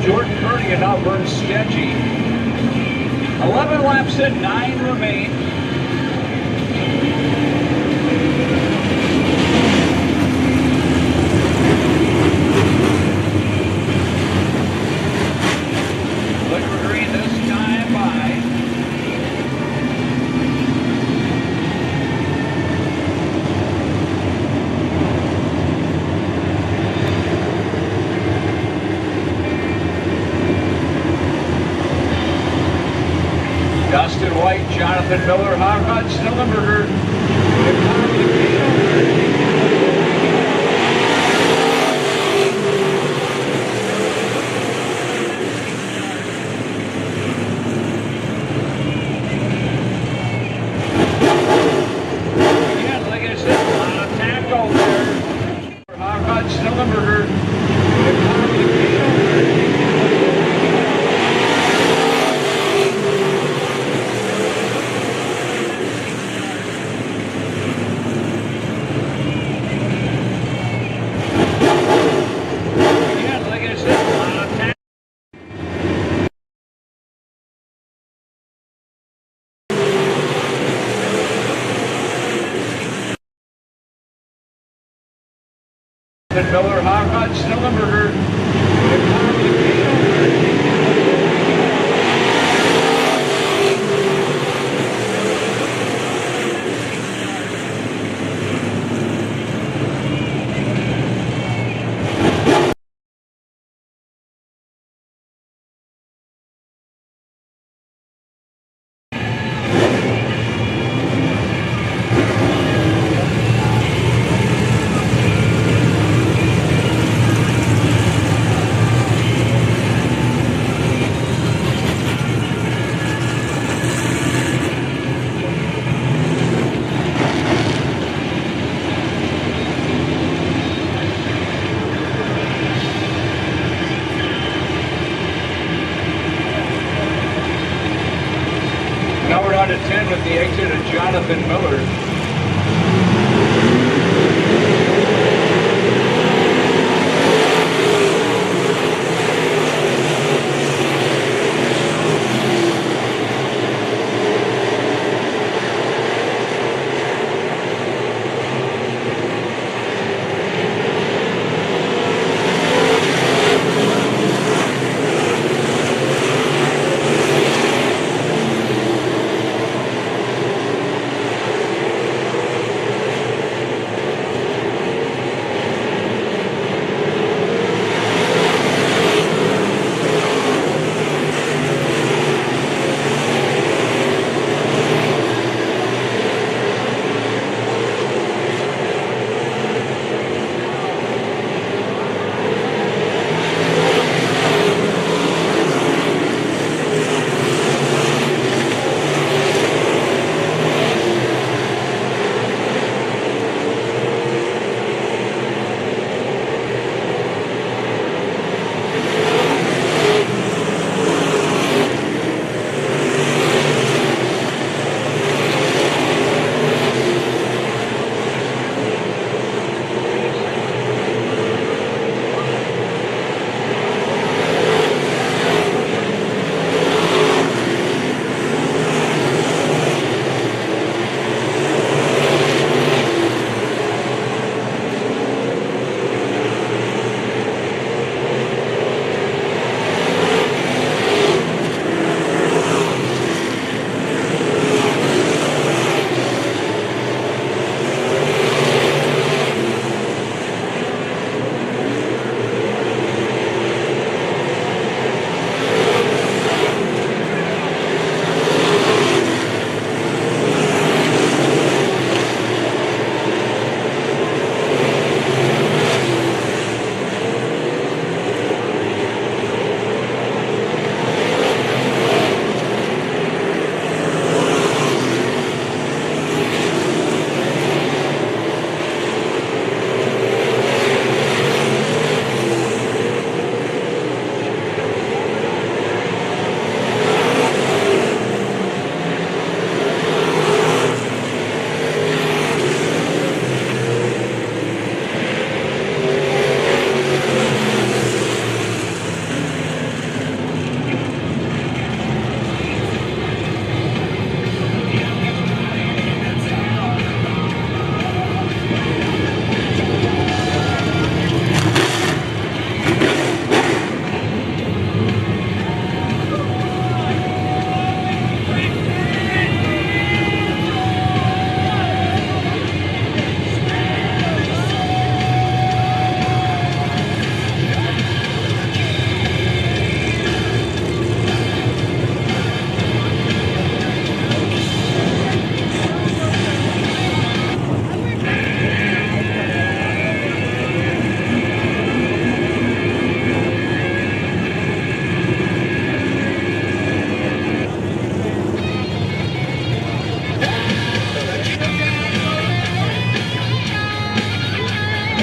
Jordan Purdy, and now Vern Sketchy. 11 laps in, 9 remain. Liquid green this time by. Dustin White, Jonathan Miller, Hot Rod Snellenberger. Again, like I said, a lot of tackle there. Hot Rod Snellenberger. Miller, Hot Rod Snellenberger.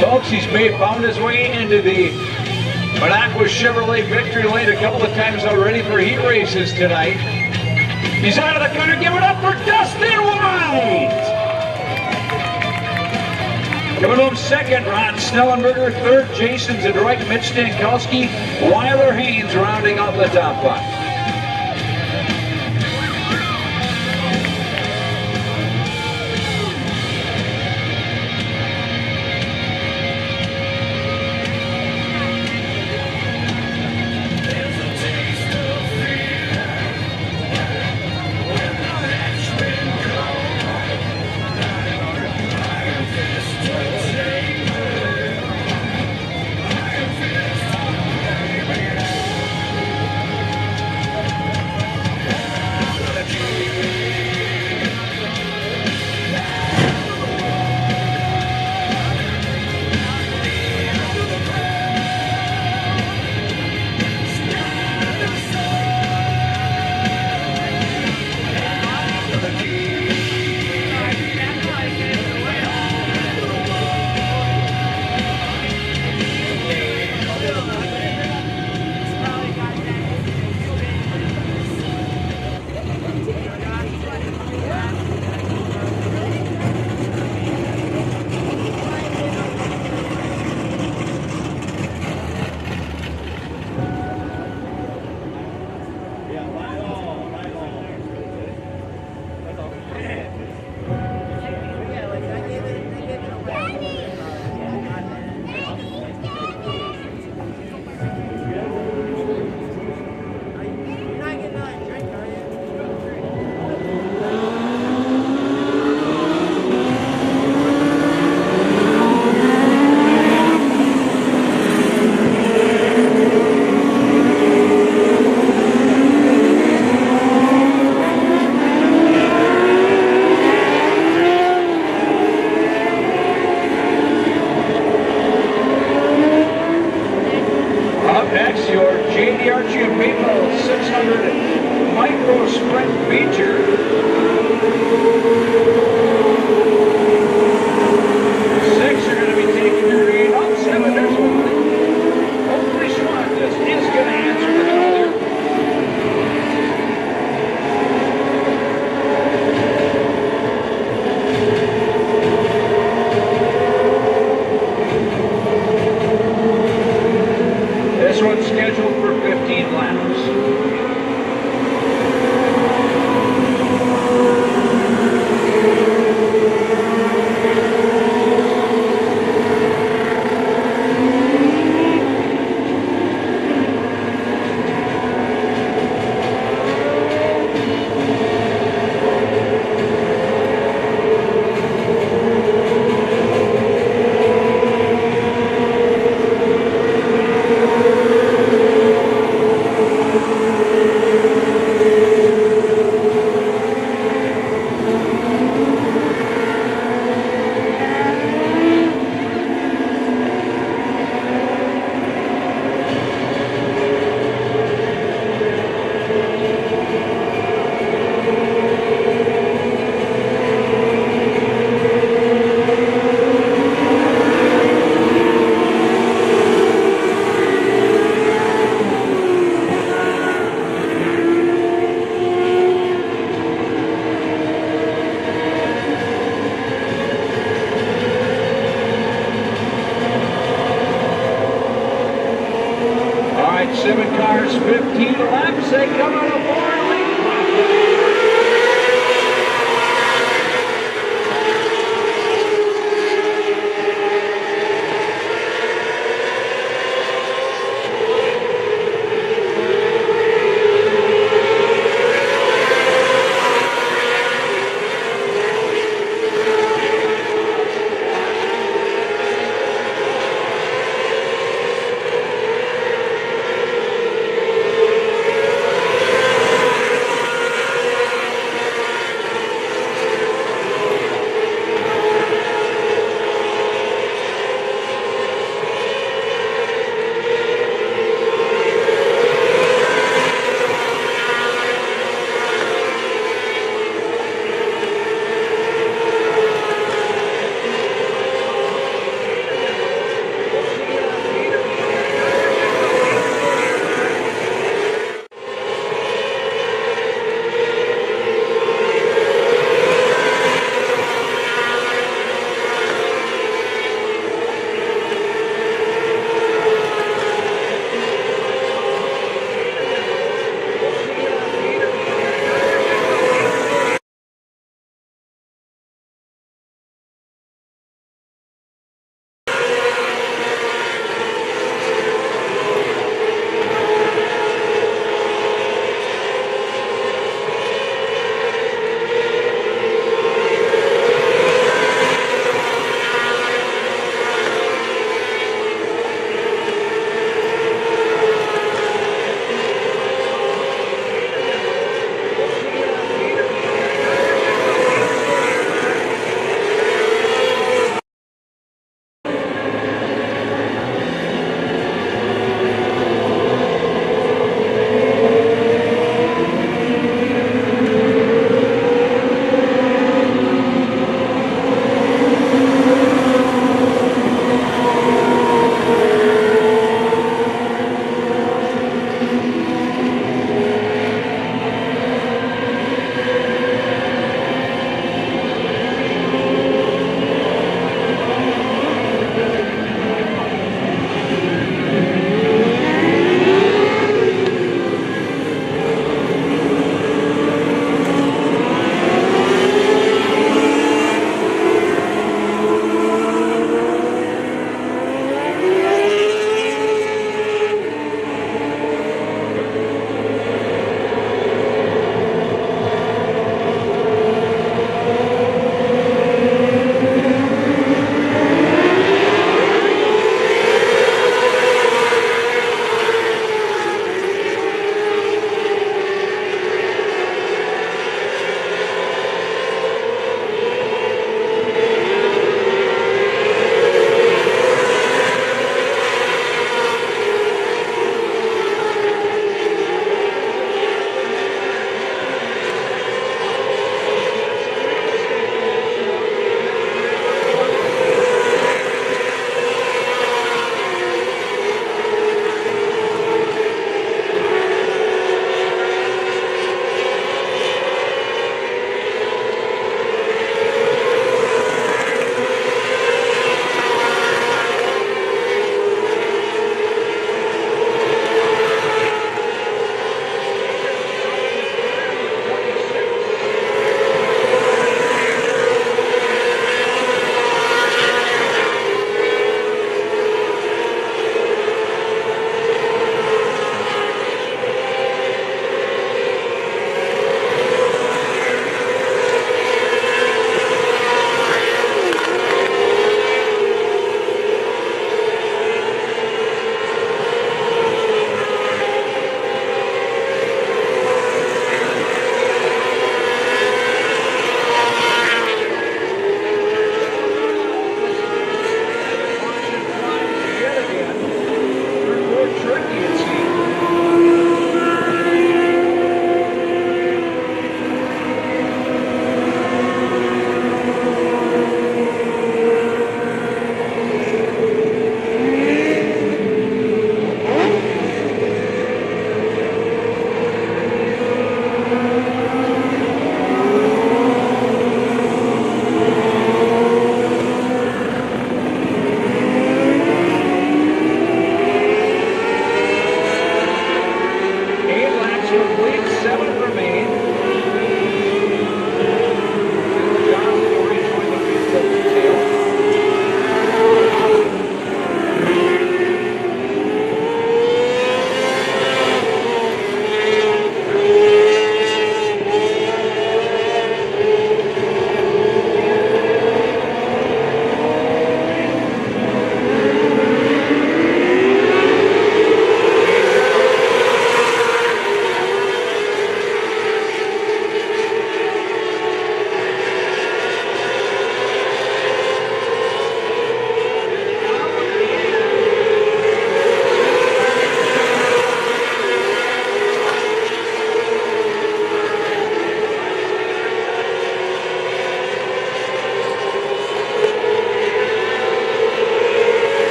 Folks, he's found his way into the Minocqua Chevrolet victory lane a couple of times already for heat races tonight. He's out of the car. Give it up for Dustin White. Coming home second, Ron Snellenberger. Third, Jason Zadroik, Mitch Stankowski, Weiler Haynes rounding out the top five.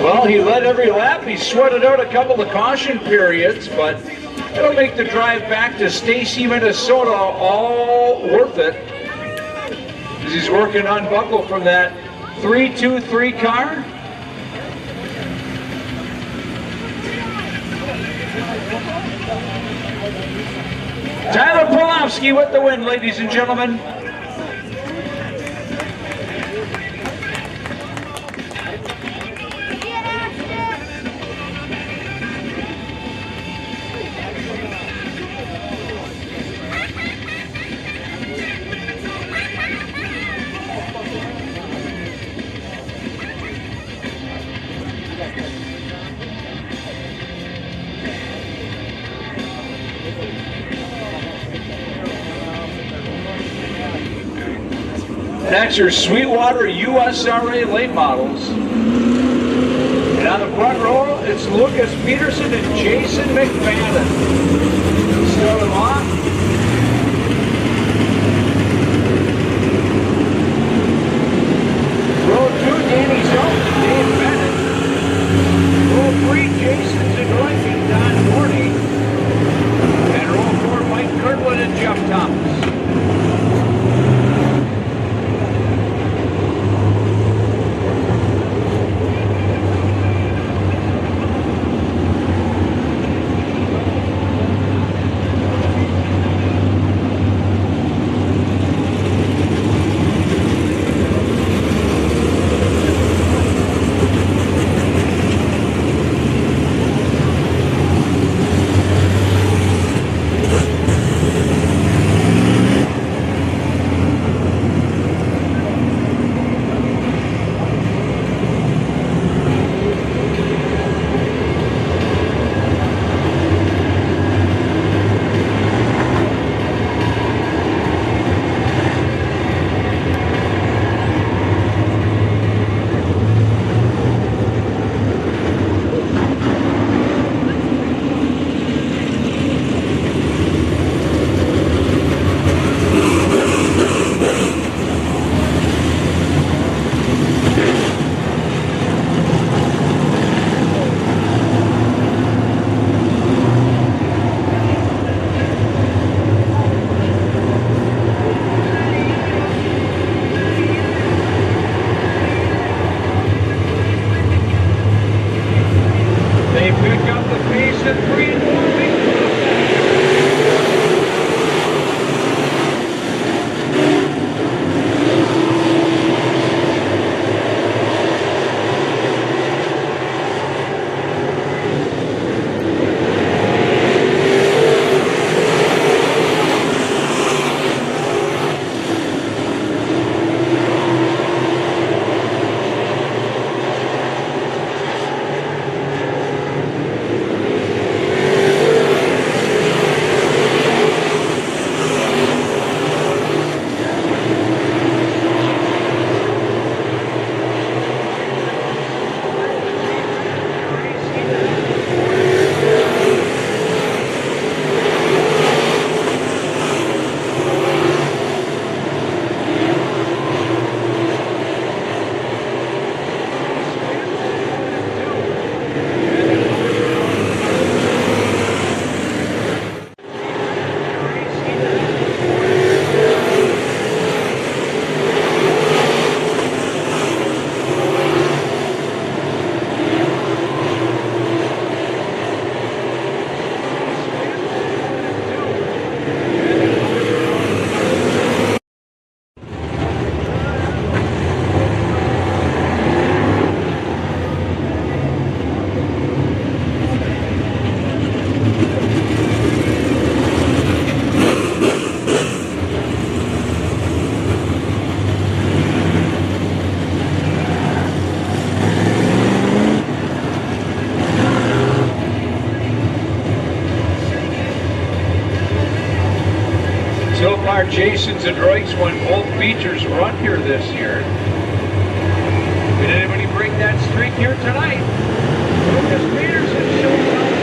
Well, he led every lap. He sweated out a couple of caution periods, but it'll make the drive back to Stacy, Minnesota all worth it, as he's working on buckle from that 323 car. Tyler Pulowski with the win, ladies and gentlemen. That's your Sweetwater USRA late models. And on the front row, it's Lucas Peterson and Jason McFadden. Start them off. Row 2, Danny Schultz and Dave Bennett. Row 3, Jason Zagorek and Don Morty. And row 4, Mike Kirkland and Jeff Thomas. car, Jason's and Roy's, when both features run here this year. Did anybody break that streak here tonight? Lucas Peterson shows up.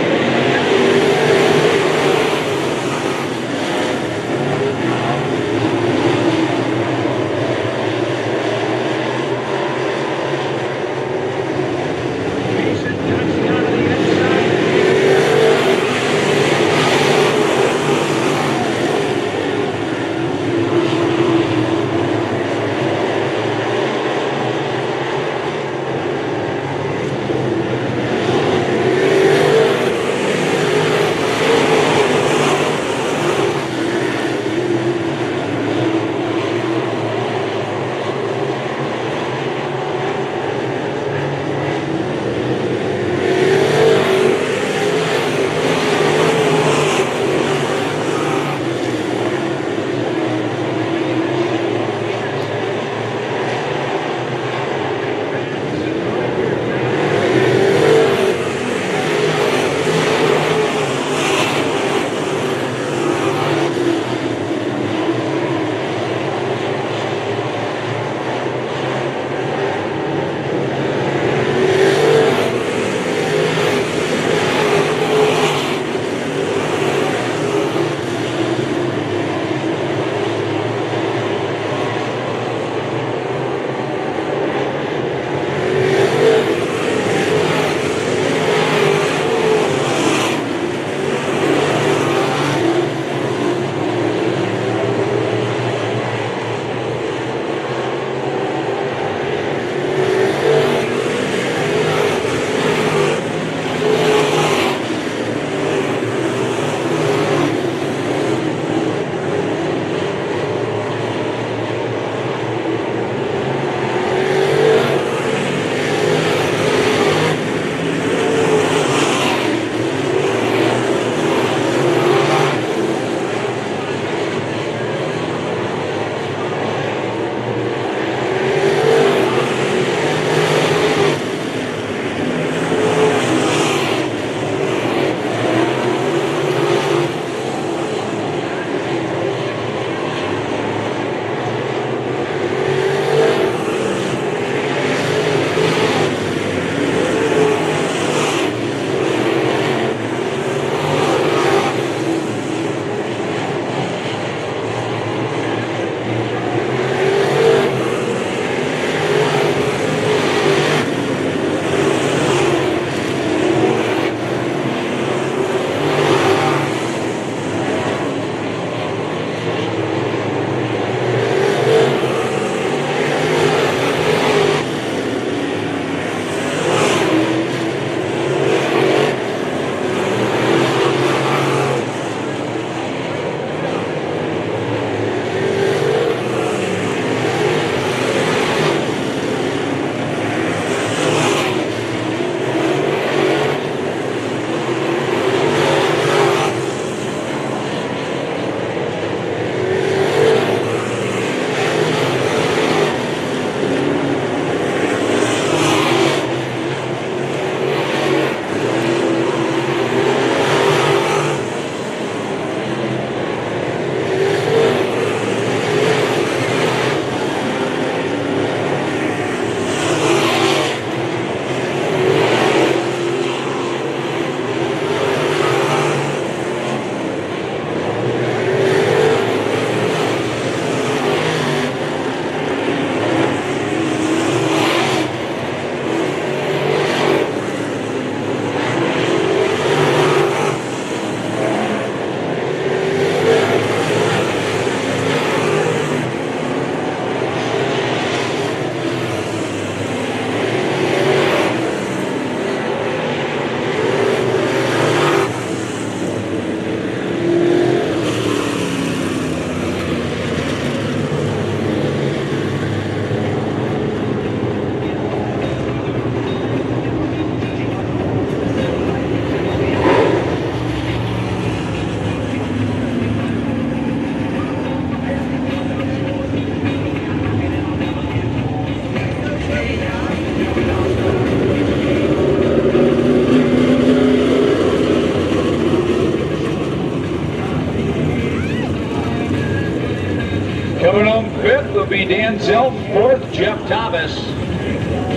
Coming home fifth will be Dan Zelt. Fourth, Jeff Thomas.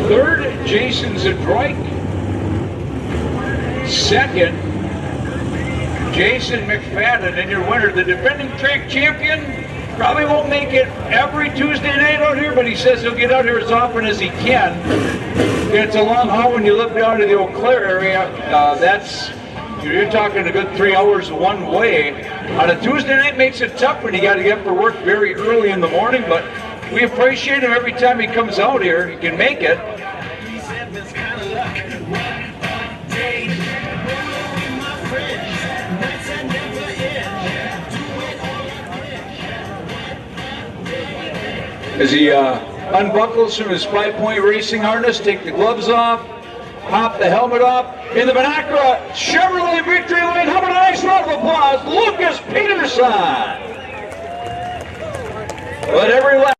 Third, Jason Zadroik. Second, Jason McFadden. And your winner, the defending track champion, probably won't make it every Tuesday night out here, but he says he'll get out here as often as he can. It's a long haul when you live down to the Eau Claire area. You're talking a good 3 hours one way. On a Tuesday night makes it tough when you got to get up for work very early in the morning, but we appreciate him every time he comes out here. He can make it. As he unbuckles from his 5-point racing harness, take the gloves off, pop the helmet off. In the Banacra Chevrolet victory lane, how about a nice round of applause, Lucas Peterson. But every lap.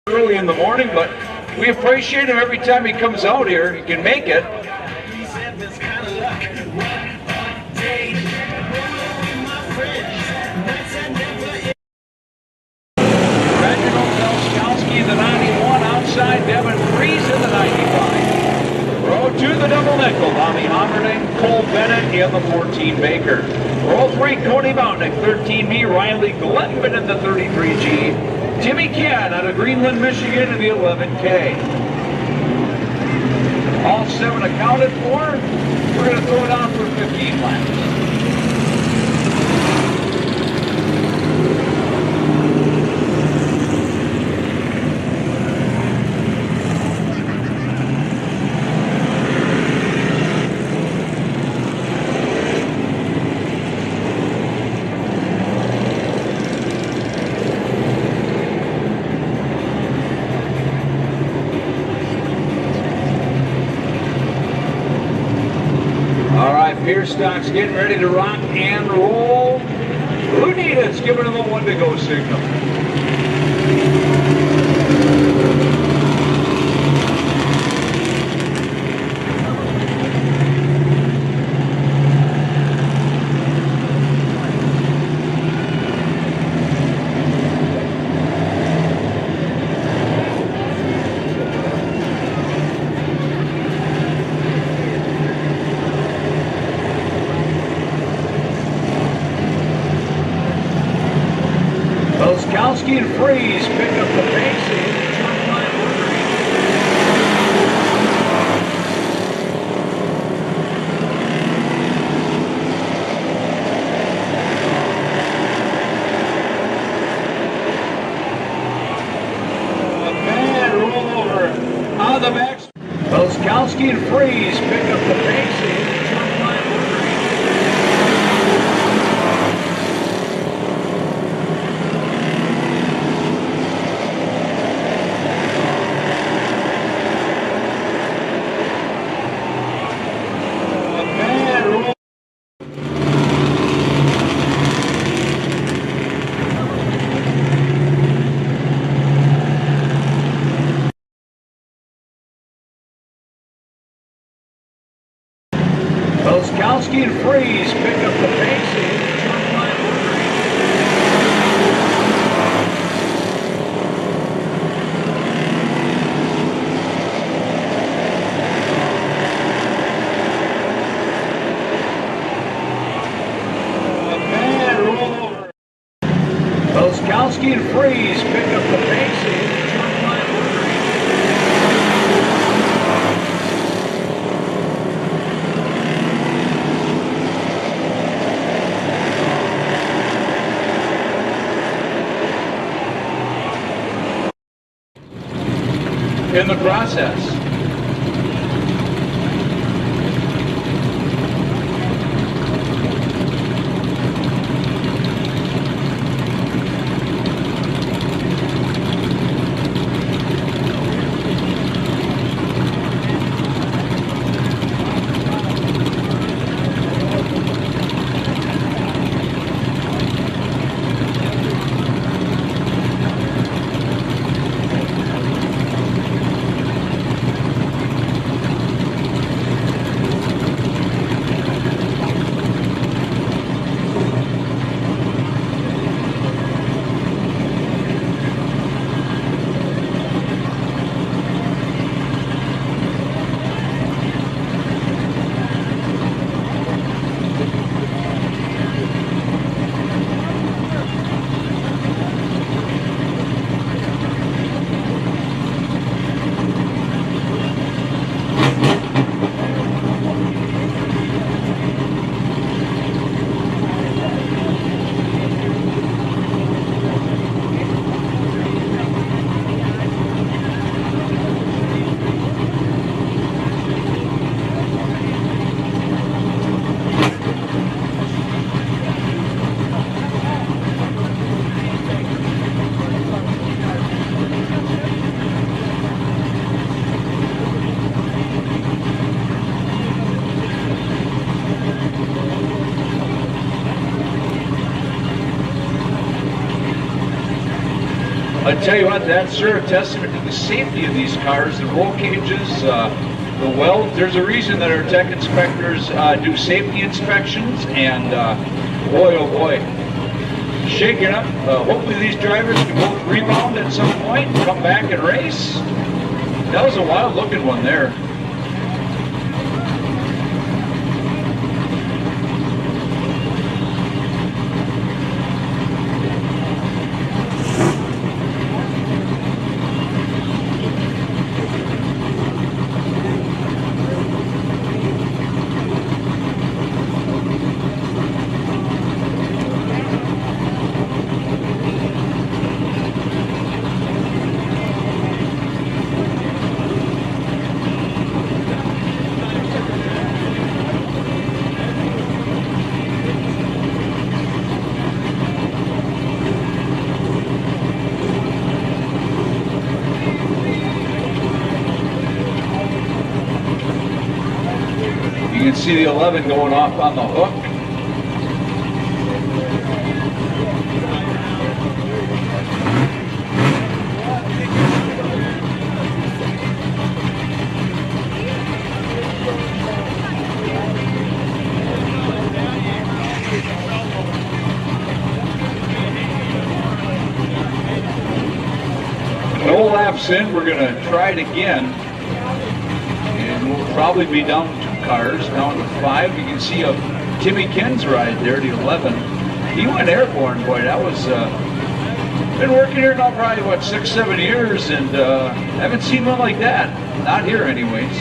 Early in the morning, but we appreciate him every time he comes out here. He can make it. Reginald Belskowski in the 91, outside Devin Fries in the 95. Row 2, the double nickel, Bobby Hommerding, Cole Bennett in the 14 Baker. Row 3, Cody Moutnick, 13B, Riley Glenman in the 33G. Timmy Ken out of Greenland, Michigan in the 11K. All 7 accounted for. We're going to throw it on for 15 laps. Pierstock's getting ready to rock and roll. Who need it's giving him a 1 to go signal. Belskowski and Fries pick up the pace in turn 5. A bad rollover on the back. Belskowski and Fries pick up the pace in turn 5. Belskowski and Fries pick up the pace in turn 5. A bad rollover. Belskowski and Fries pick up the pace in turn 5. In the process. I tell you what, that's sure a testament to the safety of these cars, the roll cages, the weld. There's a reason that our tech inspectors do safety inspections, and boy, oh boy, shaking up. Hopefully these drivers can both rebound at some point and come back and race. That was a wild looking one there. You can see the 11 going off on the hook. No laps in, we're going to try it again. And we'll probably be down to 2 cars, down to 5. You can see a Timmy Ken's ride there, the 11. He went airborne, boy. That was, been working here now probably, what, 6, 7 years, and haven't seen one like that. Not here anyways.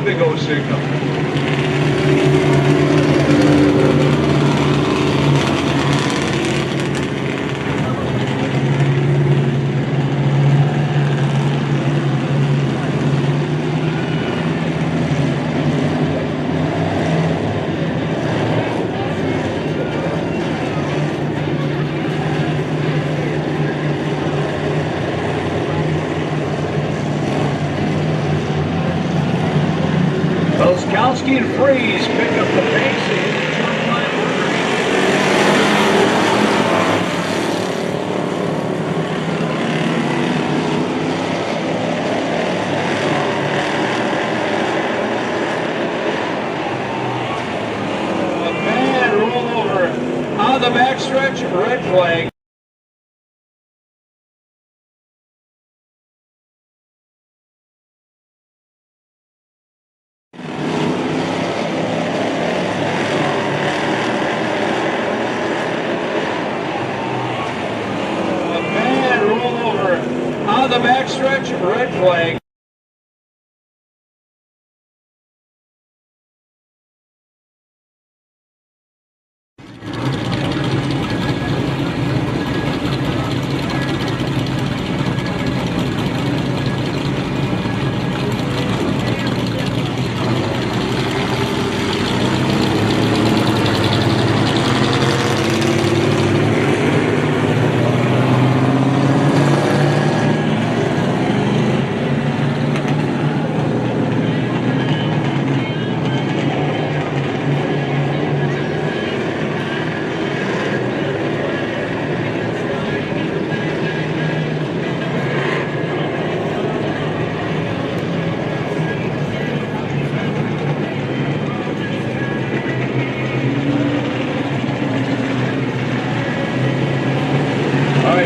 the go signal. Belskowski and Freeze pick up the pace in turn line order. A bad rollover on the backstretch, red flag. On the backstretch, red flag.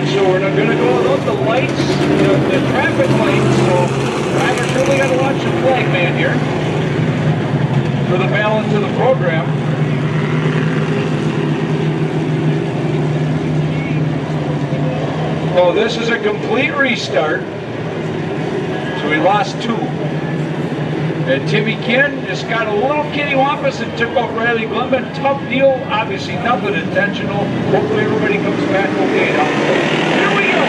So we're going to go without the lights, the traffic lights, so driver's really got to watch the flag man here for the balance of the program. Oh, this is a complete restart. So we lost two. And Timmy Ken just got a little kittywampus and took out Riley Glumman. Tough deal, obviously nothing intentional. Hopefully everybody comes back okay now. Here we go.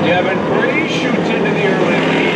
Devin Gray shoots into the early lead.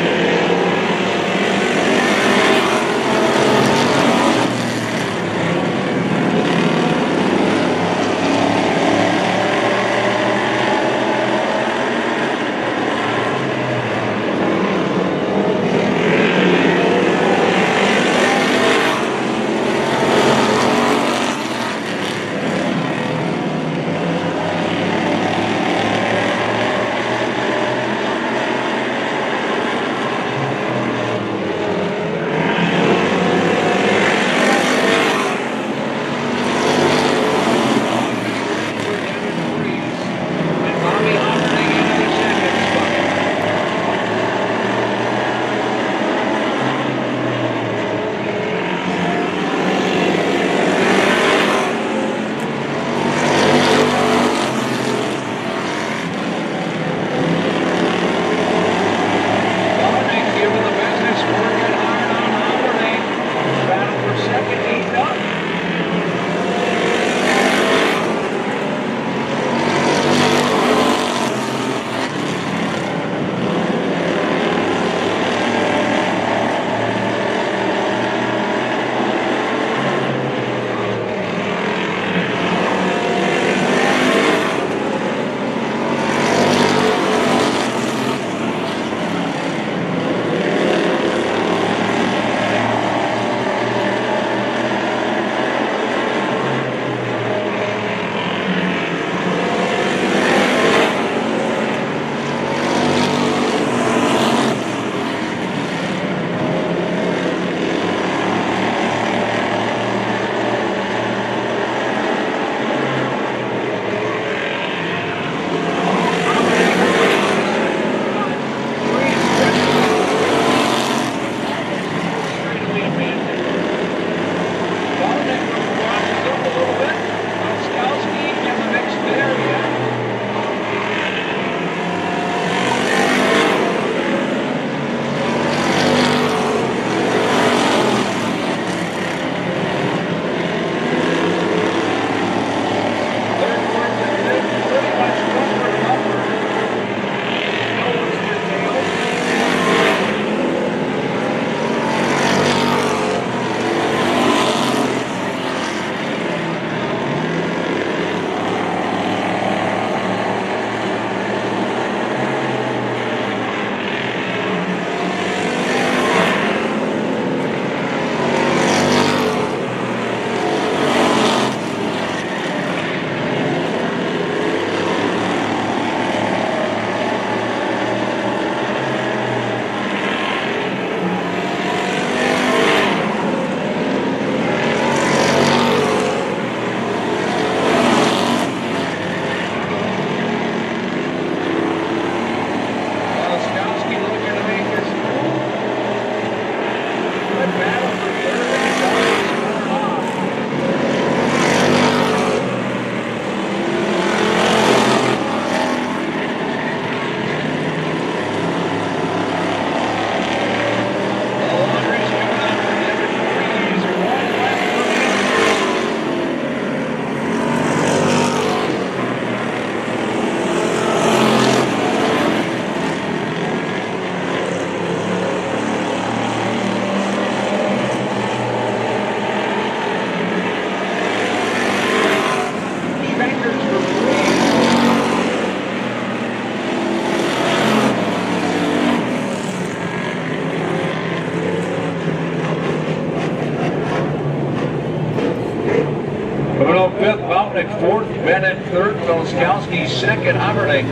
Coming up fifth, Mountain fourth, Bennett third, Filskowski second, Hubbarding.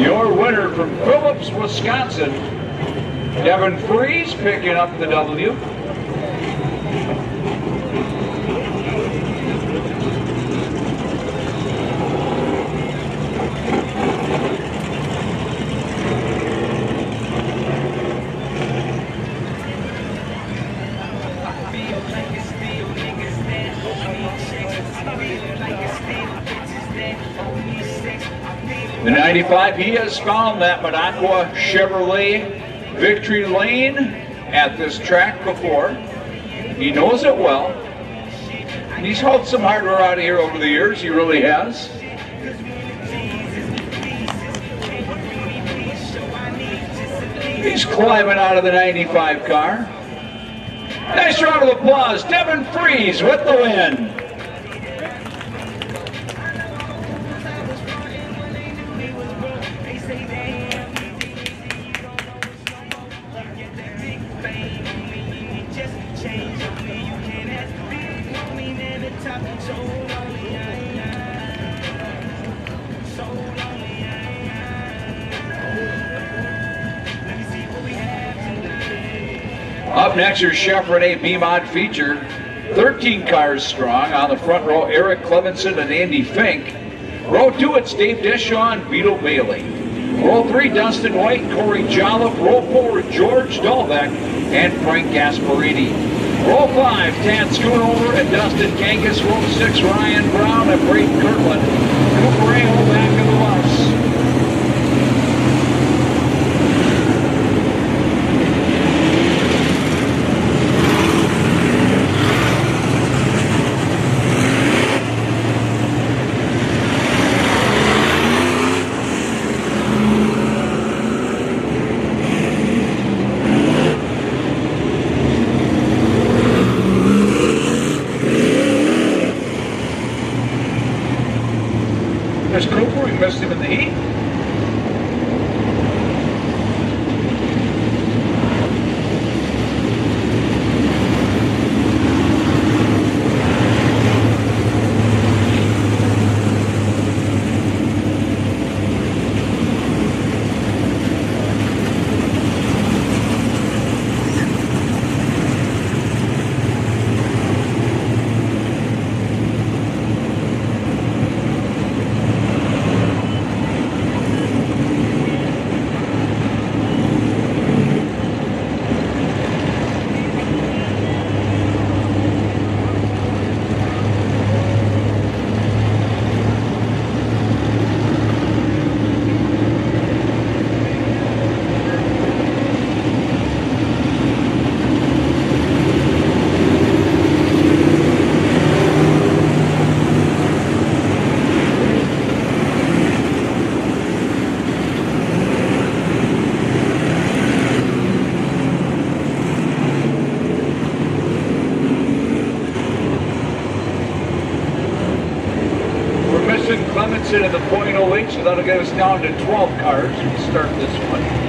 Your winner from Phillips, Wisconsin, Devin Freeze picking up the W. The 95, he has found that Minocqua Chevrolet victory lane at this track before. He knows it well. And he's hauled some hardware out of here over the years, he really has. He's climbing out of the 95 car. Nice round of applause, Devin Freeze with the win. Up next, your Chevrolet B-Mod feature. 13 cars strong. On the front row, Eric Clemenson and Andy Fink. Row 2, it's Dave Dishaw and Beetle Bailey. Row 3, Dustin White, Corey Jolliffe. Row 4, George Dahlbeck and Frank Gasparini. Row 5, Tad Schoonover and Dustin Kangas. Row 6, Ryan Brown and Braden Kirkland. Cooper Aho back in the bus. There's Cooper, we missed him in the heat. Clemenson in the .08, so that'll get us down to 12 cars to start this one.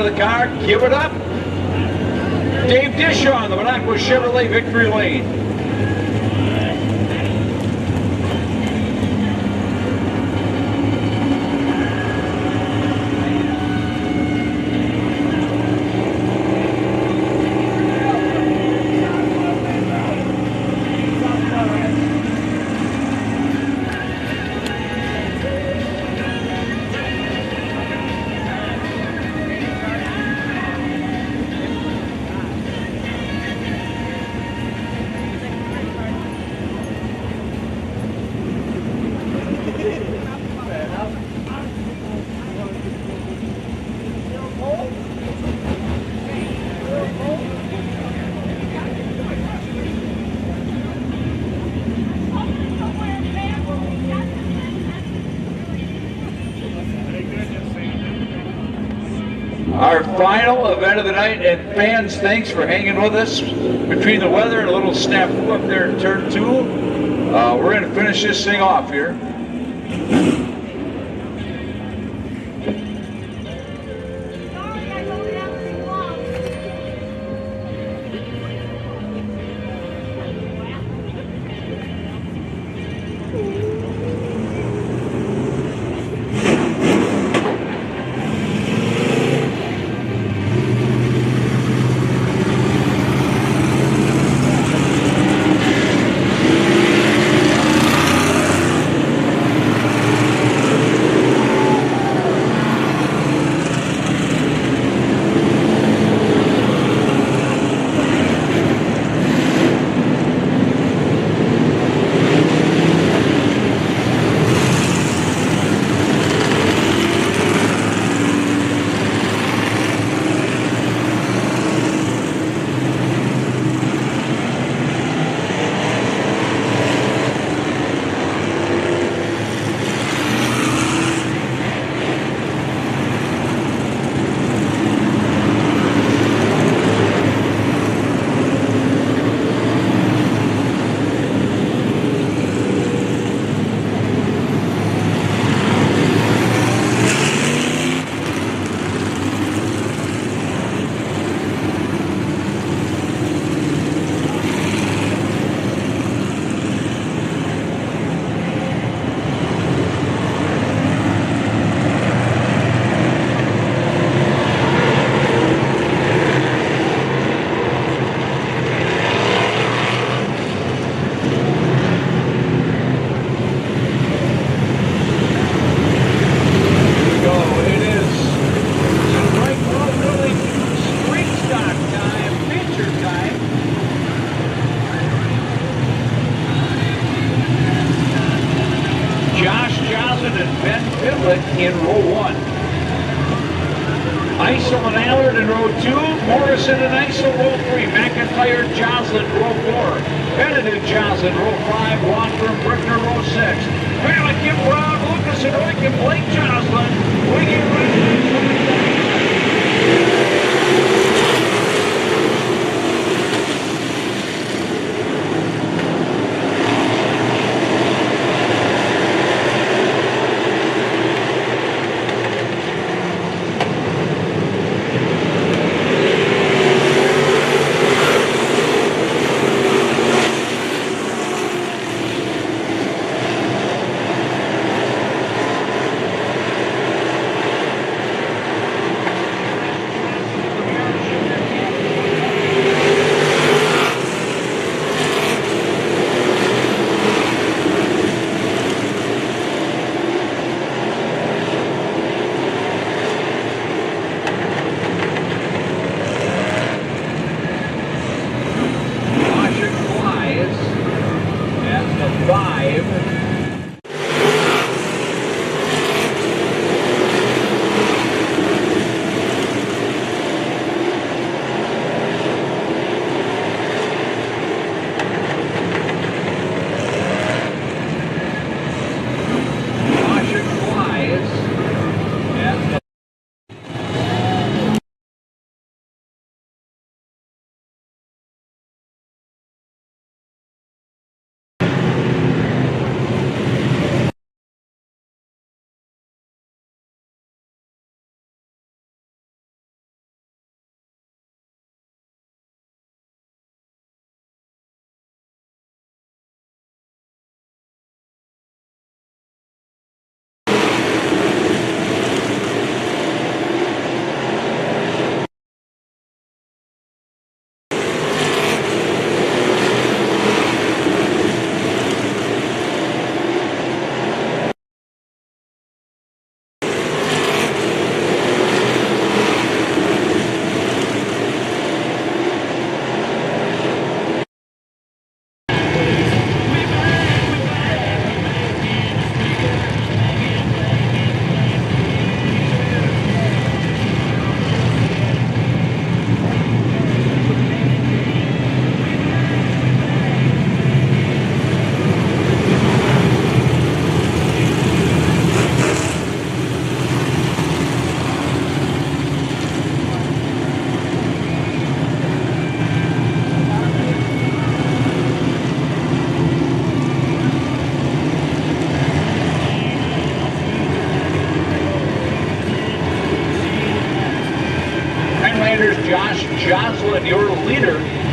of the car, give it up. Dave Dishaw on the Monaco Chevrolet Victory Lane. Our final event of the night, and fans, thanks for hanging with us between the weather and a little snafu up there in turn 2. We're going to finish this thing off here. In row 1. Eisel and Allard in row 2, Morrison and Eisel row 3, McIntyre, Joslin row 4, Benedict Joslin row 5, Walker and Brickner row 6, Malick, Brown, Lucas and Roy and Blake Joslin, we get here.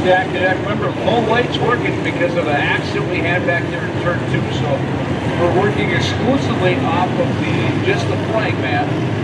stack the deck. Remember, low light's working because of the accident we had back there in turn 2. So we're working exclusively off of just the flank, man.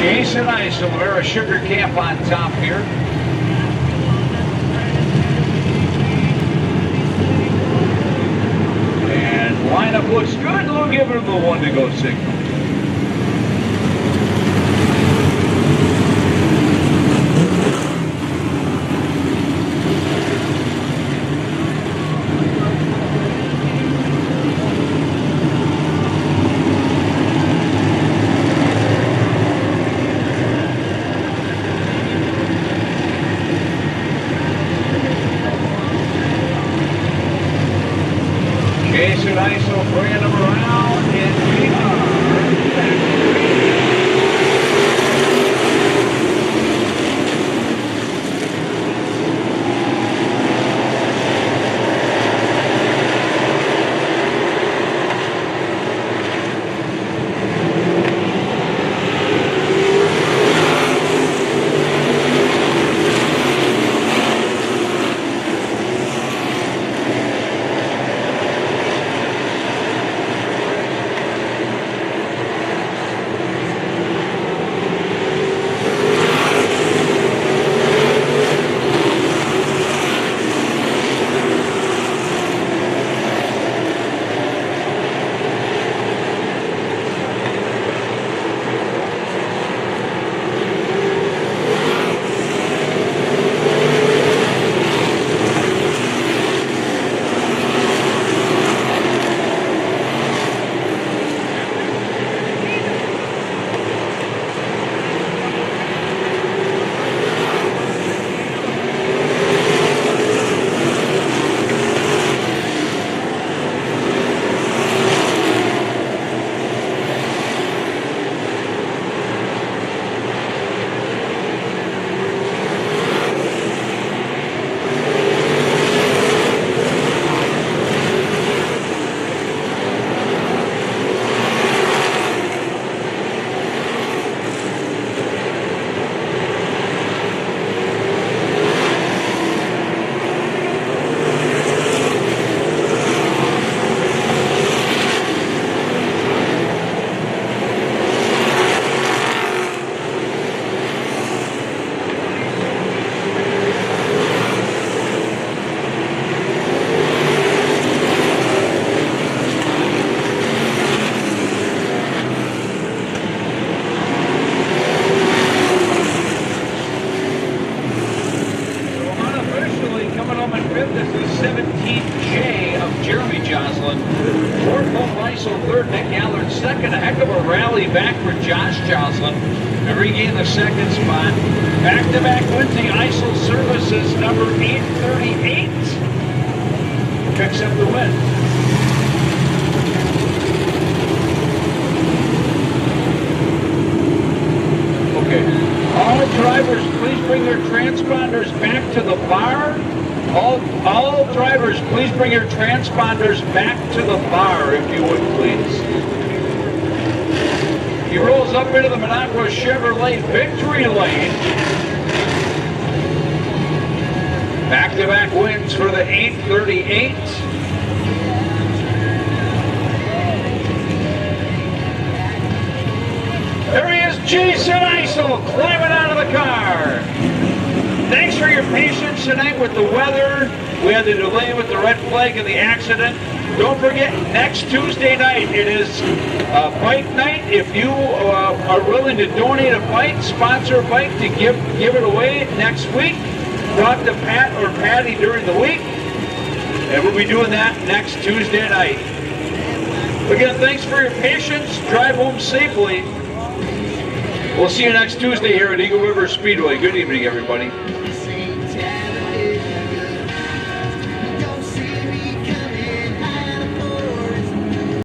Jason Isom, we're a sugar camp on top here. And lineup looks good. We'll give him the 1 to go signal. Jason Isom bringing them around, and we are back. Second, a heck of a rally back for Josh Joslin to regain the second spot. Back-to-back wins the ISIL Services number 838. Picks up the win. Okay. All drivers, please bring their transponders back to the bar. All drivers, please bring your transponders back to the bar, if you would, please. He rolls up into the Minocqua Chevrolet victory lane. Back-to-back wins for the 838. There he is, Jason Isom, climbing out of the car. Thanks for your patience tonight with the weather. We had the delay with the red flag and the accident. Don't forget, next Tuesday night, it is bike night. If you are willing to donate a bike, sponsor a bike to give it away next week, talk to Pat or Patty during the week, and we'll be doing that next Tuesday night. Again, thanks for your patience. Drive home safely. We'll see you next Tuesday here at Eagle River Speedway. Good evening, everybody.